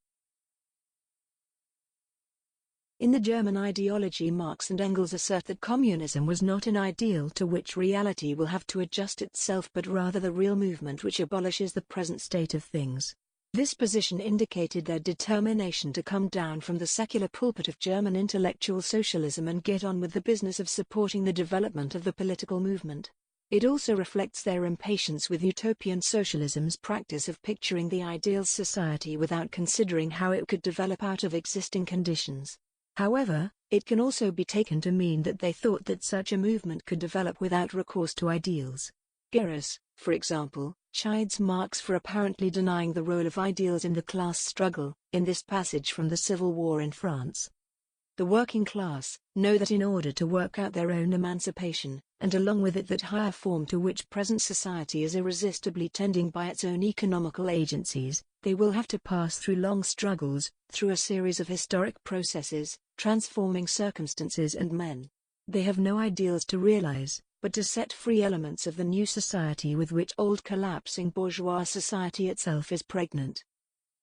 In the German ideology, Marx and Engels assert that communism was not an ideal to which reality will have to adjust itself but rather the real movement which abolishes the present state of things. This position indicated their determination to come down from the secular pulpit of German intellectual socialism and get on with the business of supporting the development of the political movement. It also reflects their impatience with utopian socialism's practice of picturing the ideal society without considering how it could develop out of existing conditions. However, it can also be taken to mean that they thought that such a movement could develop without recourse to ideals. Geras, for example, chides Marx for apparently denying the role of ideals in the class struggle, in this passage from the Civil War in France. The working class know that in order to work out their own emancipation, and along with it that higher form to which present society is irresistibly tending by its own economical agencies, they will have to pass through long struggles, through a series of historic processes, transforming circumstances and men. They have no ideals to realize, but to set free elements of the new society with which old collapsing bourgeois society itself is pregnant.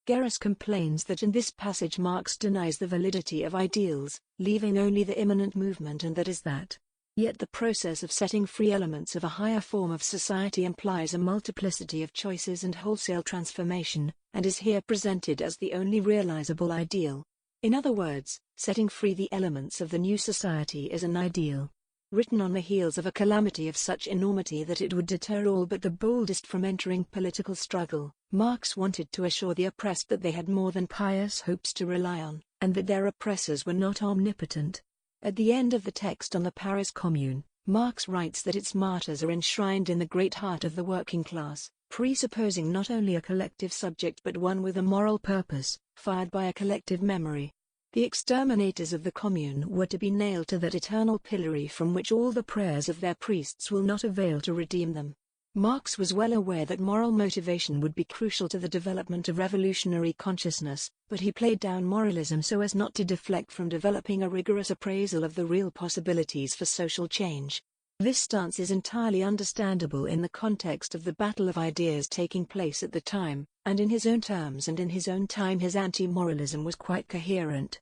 Geras complains that in this passage Marx denies the validity of ideals, leaving only the imminent movement, and that is that. Yet the process of setting free elements of a higher form of society implies a multiplicity of choices and wholesale transformation, and is here presented as the only realizable ideal. In other words, setting free the elements of the new society is an ideal. Written on the heels of a calamity of such enormity that it would deter all but the boldest from entering political struggle, Marx wanted to assure the oppressed that they had more than pious hopes to rely on, and that their oppressors were not omnipotent. At the end of the text on the Paris Commune, Marx writes that its martyrs are enshrined in the great heart of the working class, presupposing not only a collective subject but one with a moral purpose, fired by a collective memory. The exterminators of the commune were to be nailed to that eternal pillory from which all the prayers of their priests will not avail to redeem them. Marx was well aware that moral motivation would be crucial to the development of revolutionary consciousness, but he played down moralism so as not to deflect from developing a rigorous appraisal of the real possibilities for social change. This stance is entirely understandable in the context of the battle of ideas taking place at the time, and in his own terms and in his own time his anti-moralism was quite coherent.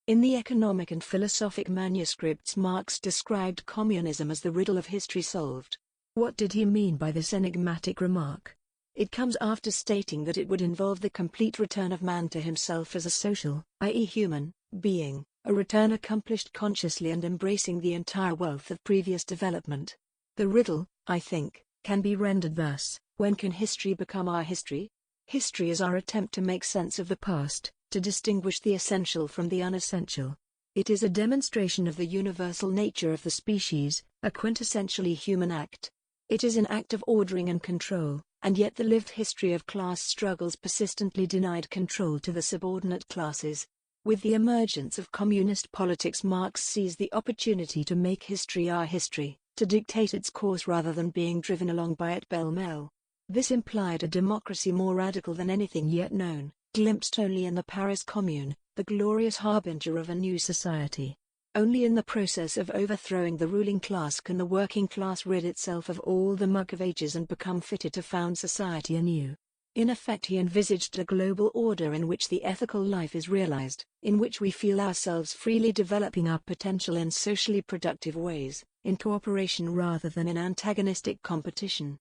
In the economic and philosophic manuscripts, Marx described communism as the riddle of history solved. What did he mean by this enigmatic remark? It comes after stating that it would involve the complete return of man to himself as a social, i.e. human, being, a return accomplished consciously and embracing the entire wealth of previous development. The riddle, I think, can be rendered thus: when can history become our history? History is our attempt to make sense of the past, to distinguish the essential from the unessential. It is a demonstration of the universal nature of the species, a quintessentially human act. It is an act of ordering and control, and yet the lived history of class struggles persistently denied control to the subordinate classes. With the emergence of communist politics, Marx sees the opportunity to make history our history, to dictate its course rather than being driven along by it pell-mell. This implied a democracy more radical than anything yet known, glimpsed only in the Paris Commune, the glorious harbinger of a new society. Only in the process of overthrowing the ruling class can the working class rid itself of all the muck of ages and become fitted to found society anew. In effect, he envisaged a global order in which the ethical life is realized, in which we feel ourselves freely developing our potential in socially productive ways, in cooperation rather than in antagonistic competition.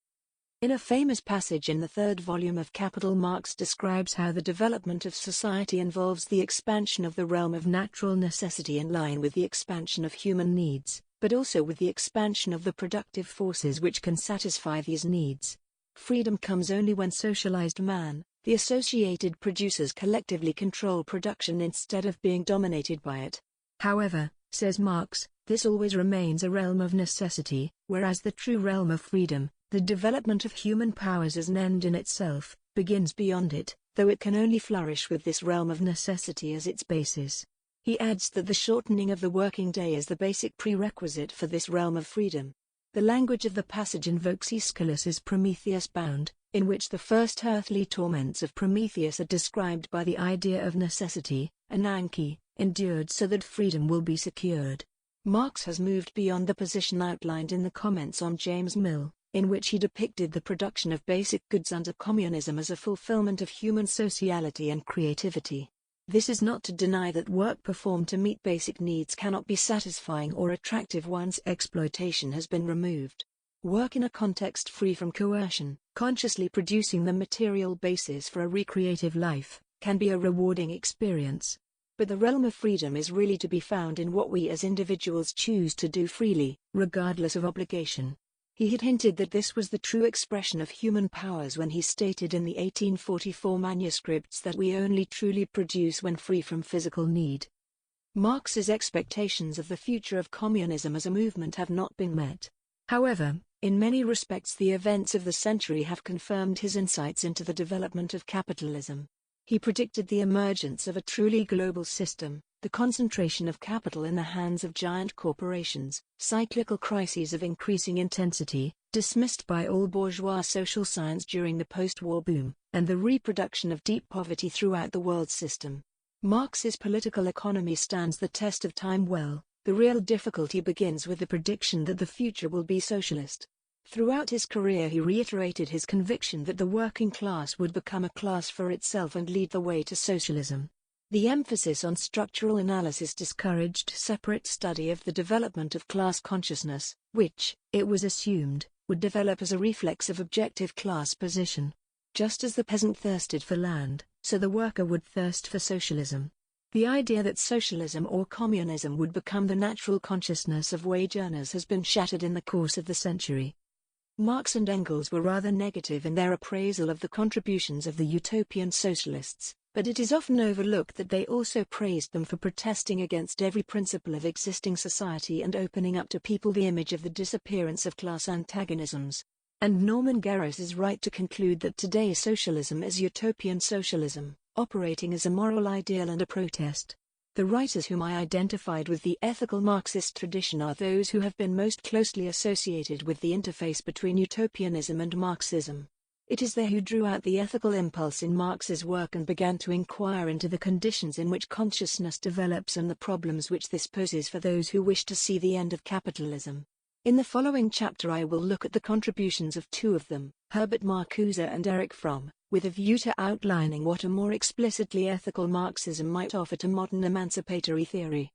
In a famous passage in the third volume of Capital, Marx describes how the development of society involves the expansion of the realm of natural necessity in line with the expansion of human needs, but also with the expansion of the productive forces which can satisfy these needs. Freedom comes only when socialized man, the associated producers, collectively control production instead of being dominated by it. However, says Marx, this always remains a realm of necessity, whereas the true realm of freedom, the development of human powers as an end in itself, begins beyond it, though it can only flourish with this realm of necessity as its basis. He adds that the shortening of the working day is the basic prerequisite for this realm of freedom. The language of the passage invokes Aeschylus's Prometheus Bound, in which the first earthly torments of Prometheus are described by the idea of necessity, ananke, endured so that freedom will be secured. Marx has moved beyond the position outlined in the comments on James Mill, in which he depicted the production of basic goods under communism as a fulfillment of human sociality and creativity. This is not to deny that work performed to meet basic needs cannot be satisfying or attractive once exploitation has been removed. Work in a context free from coercion, consciously producing the material basis for a recreative life, can be a rewarding experience. But the realm of freedom is really to be found in what we as individuals choose to do freely, regardless of obligation. He had hinted that this was the true expression of human powers when he stated in the 1844 manuscripts that we only truly produce when free from physical need. Marx's expectations of the future of communism as a movement have not been met. However, in many respects the events of the century have confirmed his insights into the development of capitalism. He predicted the emergence of a truly global system, the concentration of capital in the hands of giant corporations, cyclical crises of increasing intensity, dismissed by all bourgeois social science during the post-war boom, and the reproduction of deep poverty throughout the world system. Marx's political economy stands the test of time well. The real difficulty begins with the prediction that the future will be socialist. Throughout his career he reiterated his conviction that the working class would become a class for itself and lead the way to socialism. The emphasis on structural analysis discouraged separate study of the development of class consciousness, which, it was assumed, would develop as a reflex of objective class position. Just as the peasant thirsted for land, so the worker would thirst for socialism. The idea that socialism or communism would become the natural consciousness of wage earners has been shattered in the course of the century. Marx and Engels were rather negative in their appraisal of the contributions of the utopian socialists, but it is often overlooked that they also praised them for protesting against every principle of existing society and opening up to people the image of the disappearance of class antagonisms. And Norman Garros is right to conclude that today's socialism is utopian socialism, operating as a moral ideal and a protest. The writers whom I identified with the ethical Marxist tradition are those who have been most closely associated with the interface between utopianism and Marxism. It is they who drew out the ethical impulse in Marx's work and began to inquire into the conditions in which consciousness develops and the problems which this poses for those who wish to see the end of capitalism. In the following chapter I will look at the contributions of two of them, Herbert Marcuse and Erich Fromm, with a view to outlining what a more explicitly ethical Marxism might offer to modern emancipatory theory.